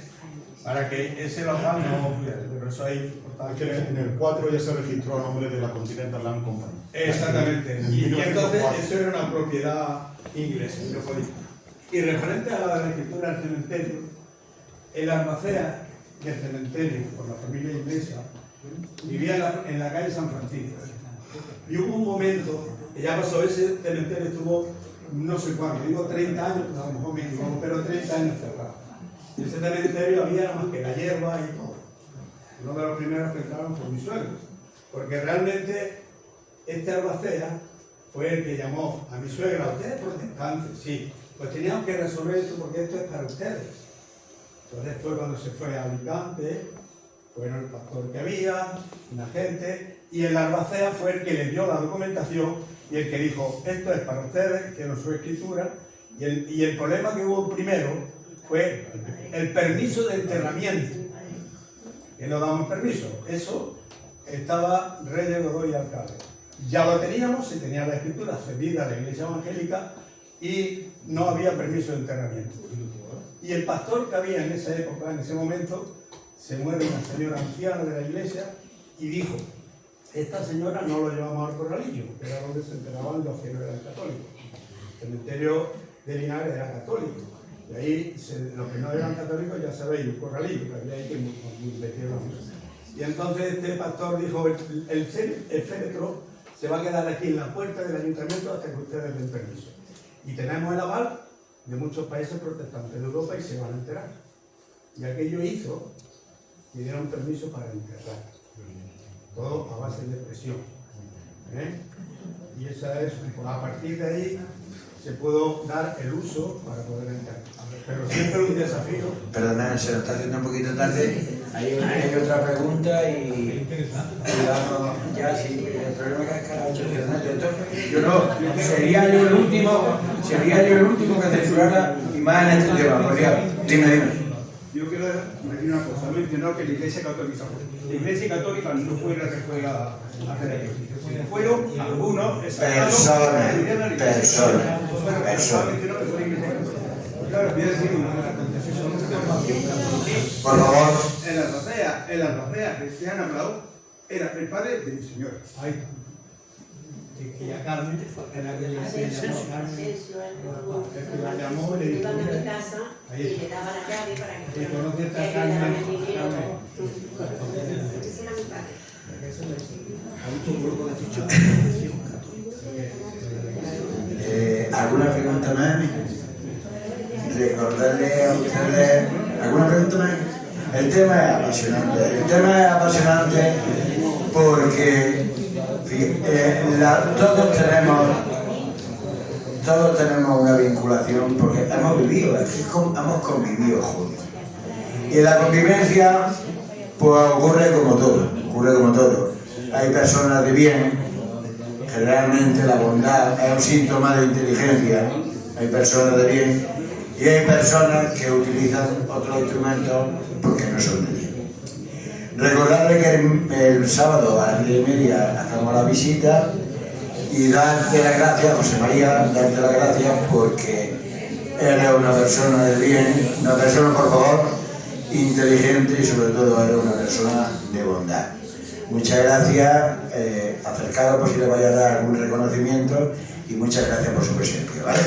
G: para que ese local no hubiera. Pero eso hay importante.
B: En el 4 ya se registró a nombre de la Continental Land Company.
G: Exactamente. Y entonces eso era una propiedad inglesa. Y referente a la escritura del cementerio, el albacea del cementerio por la familia inglesa vivía en la calle San Francisco. Y hubo un momento que ya pasó, ese cementerio estuvo no sé cuánto, digo 30 años, a lo mejor me equivoco, pero 30 años cerrado. Y ese cementerio había más que la hierba y todo. Uno de los primeros que entraron fue mi suegro, porque realmente este albacea fue el que llamó a mi suegra. ¿Ustedes protestantes? Sí, pues teníamos que resolver esto porque esto es para ustedes. Entonces fue cuando se fue a Alicante, fueron el pastor que había, una gente, y el albacea fue el que le dio la documentación y el que dijo, esto es para ustedes, que no su escritura, y el problema que hubo primero fue el permiso de enterramiento, que no damos permiso. Eso estaba Reyes, Godoy y Alcalde. Ya lo teníamos, se tenía la escritura cedida a la Iglesia Evangélica y no había permiso de enterramiento. Y el pastor que había en esa época, en ese momento, se muere una señora anciana de la iglesia y dijo, esta señora no lo llevamos al Corralillo, que era donde se enteraban los que no eran católicos. El cementerio de Linares era católico. Y ahí, los que no eran católicos, ya sabéis, el Corralillo, que había ahí que metieron. Y entonces este pastor dijo, el féretro se va a quedar aquí en la puerta del ayuntamiento hasta que ustedes den permiso. Y tenemos el aval de muchos países protestantes de Europa y se van a enterar. Y aquello hizo que dieron permiso para enterrar. Todo a base de presión. Y esa es, a partir de ahí se pudo dar el uso para poder enterrar. Pero siempre un desafío.
A: Perdona, se nos está haciendo un poquito tarde. Hay otra pregunta y vamos ya, sí, el problema es que ha hecho yo no, sería yo el último que censurara y más en este tema, porque dime.
H: Yo quiero decir una cosa, mencionó que la Iglesia Católica no fue la que fue a hacer aquello. Fueron algunos
A: personas.
H: Claro, voy a decir una cosa.
A: Por favor.
H: El albacea que se han hablado era el padre de mi señora.
G: Ahí está. Y a Carmen era que le llamó y le dijo,
F: iban a mi casa y le daba la llave para que
G: Carmen.
A: ¿Alguna pregunta más? Recordarle a ustedes. ¿Alguna pregunta más? El tema es apasionante porque todos tenemos una vinculación porque hemos vivido, hemos convivido juntos. Y en la convivencia pues ocurre como todo. Hay personas de bien, generalmente la bondad es un síntoma de inteligencia, hay personas de bien y hay personas que utilizan otros instrumentos porque no son de bien. Recordarle que el sábado a las 10:30 hacemos la visita y darte las gracias, José María, darte las gracias porque eres una persona de bien, una persona, por favor, inteligente y sobre todo eres una persona de bondad. Muchas gracias, acercaros por si le vaya a dar algún reconocimiento y muchas gracias por su presencia, ¿vale?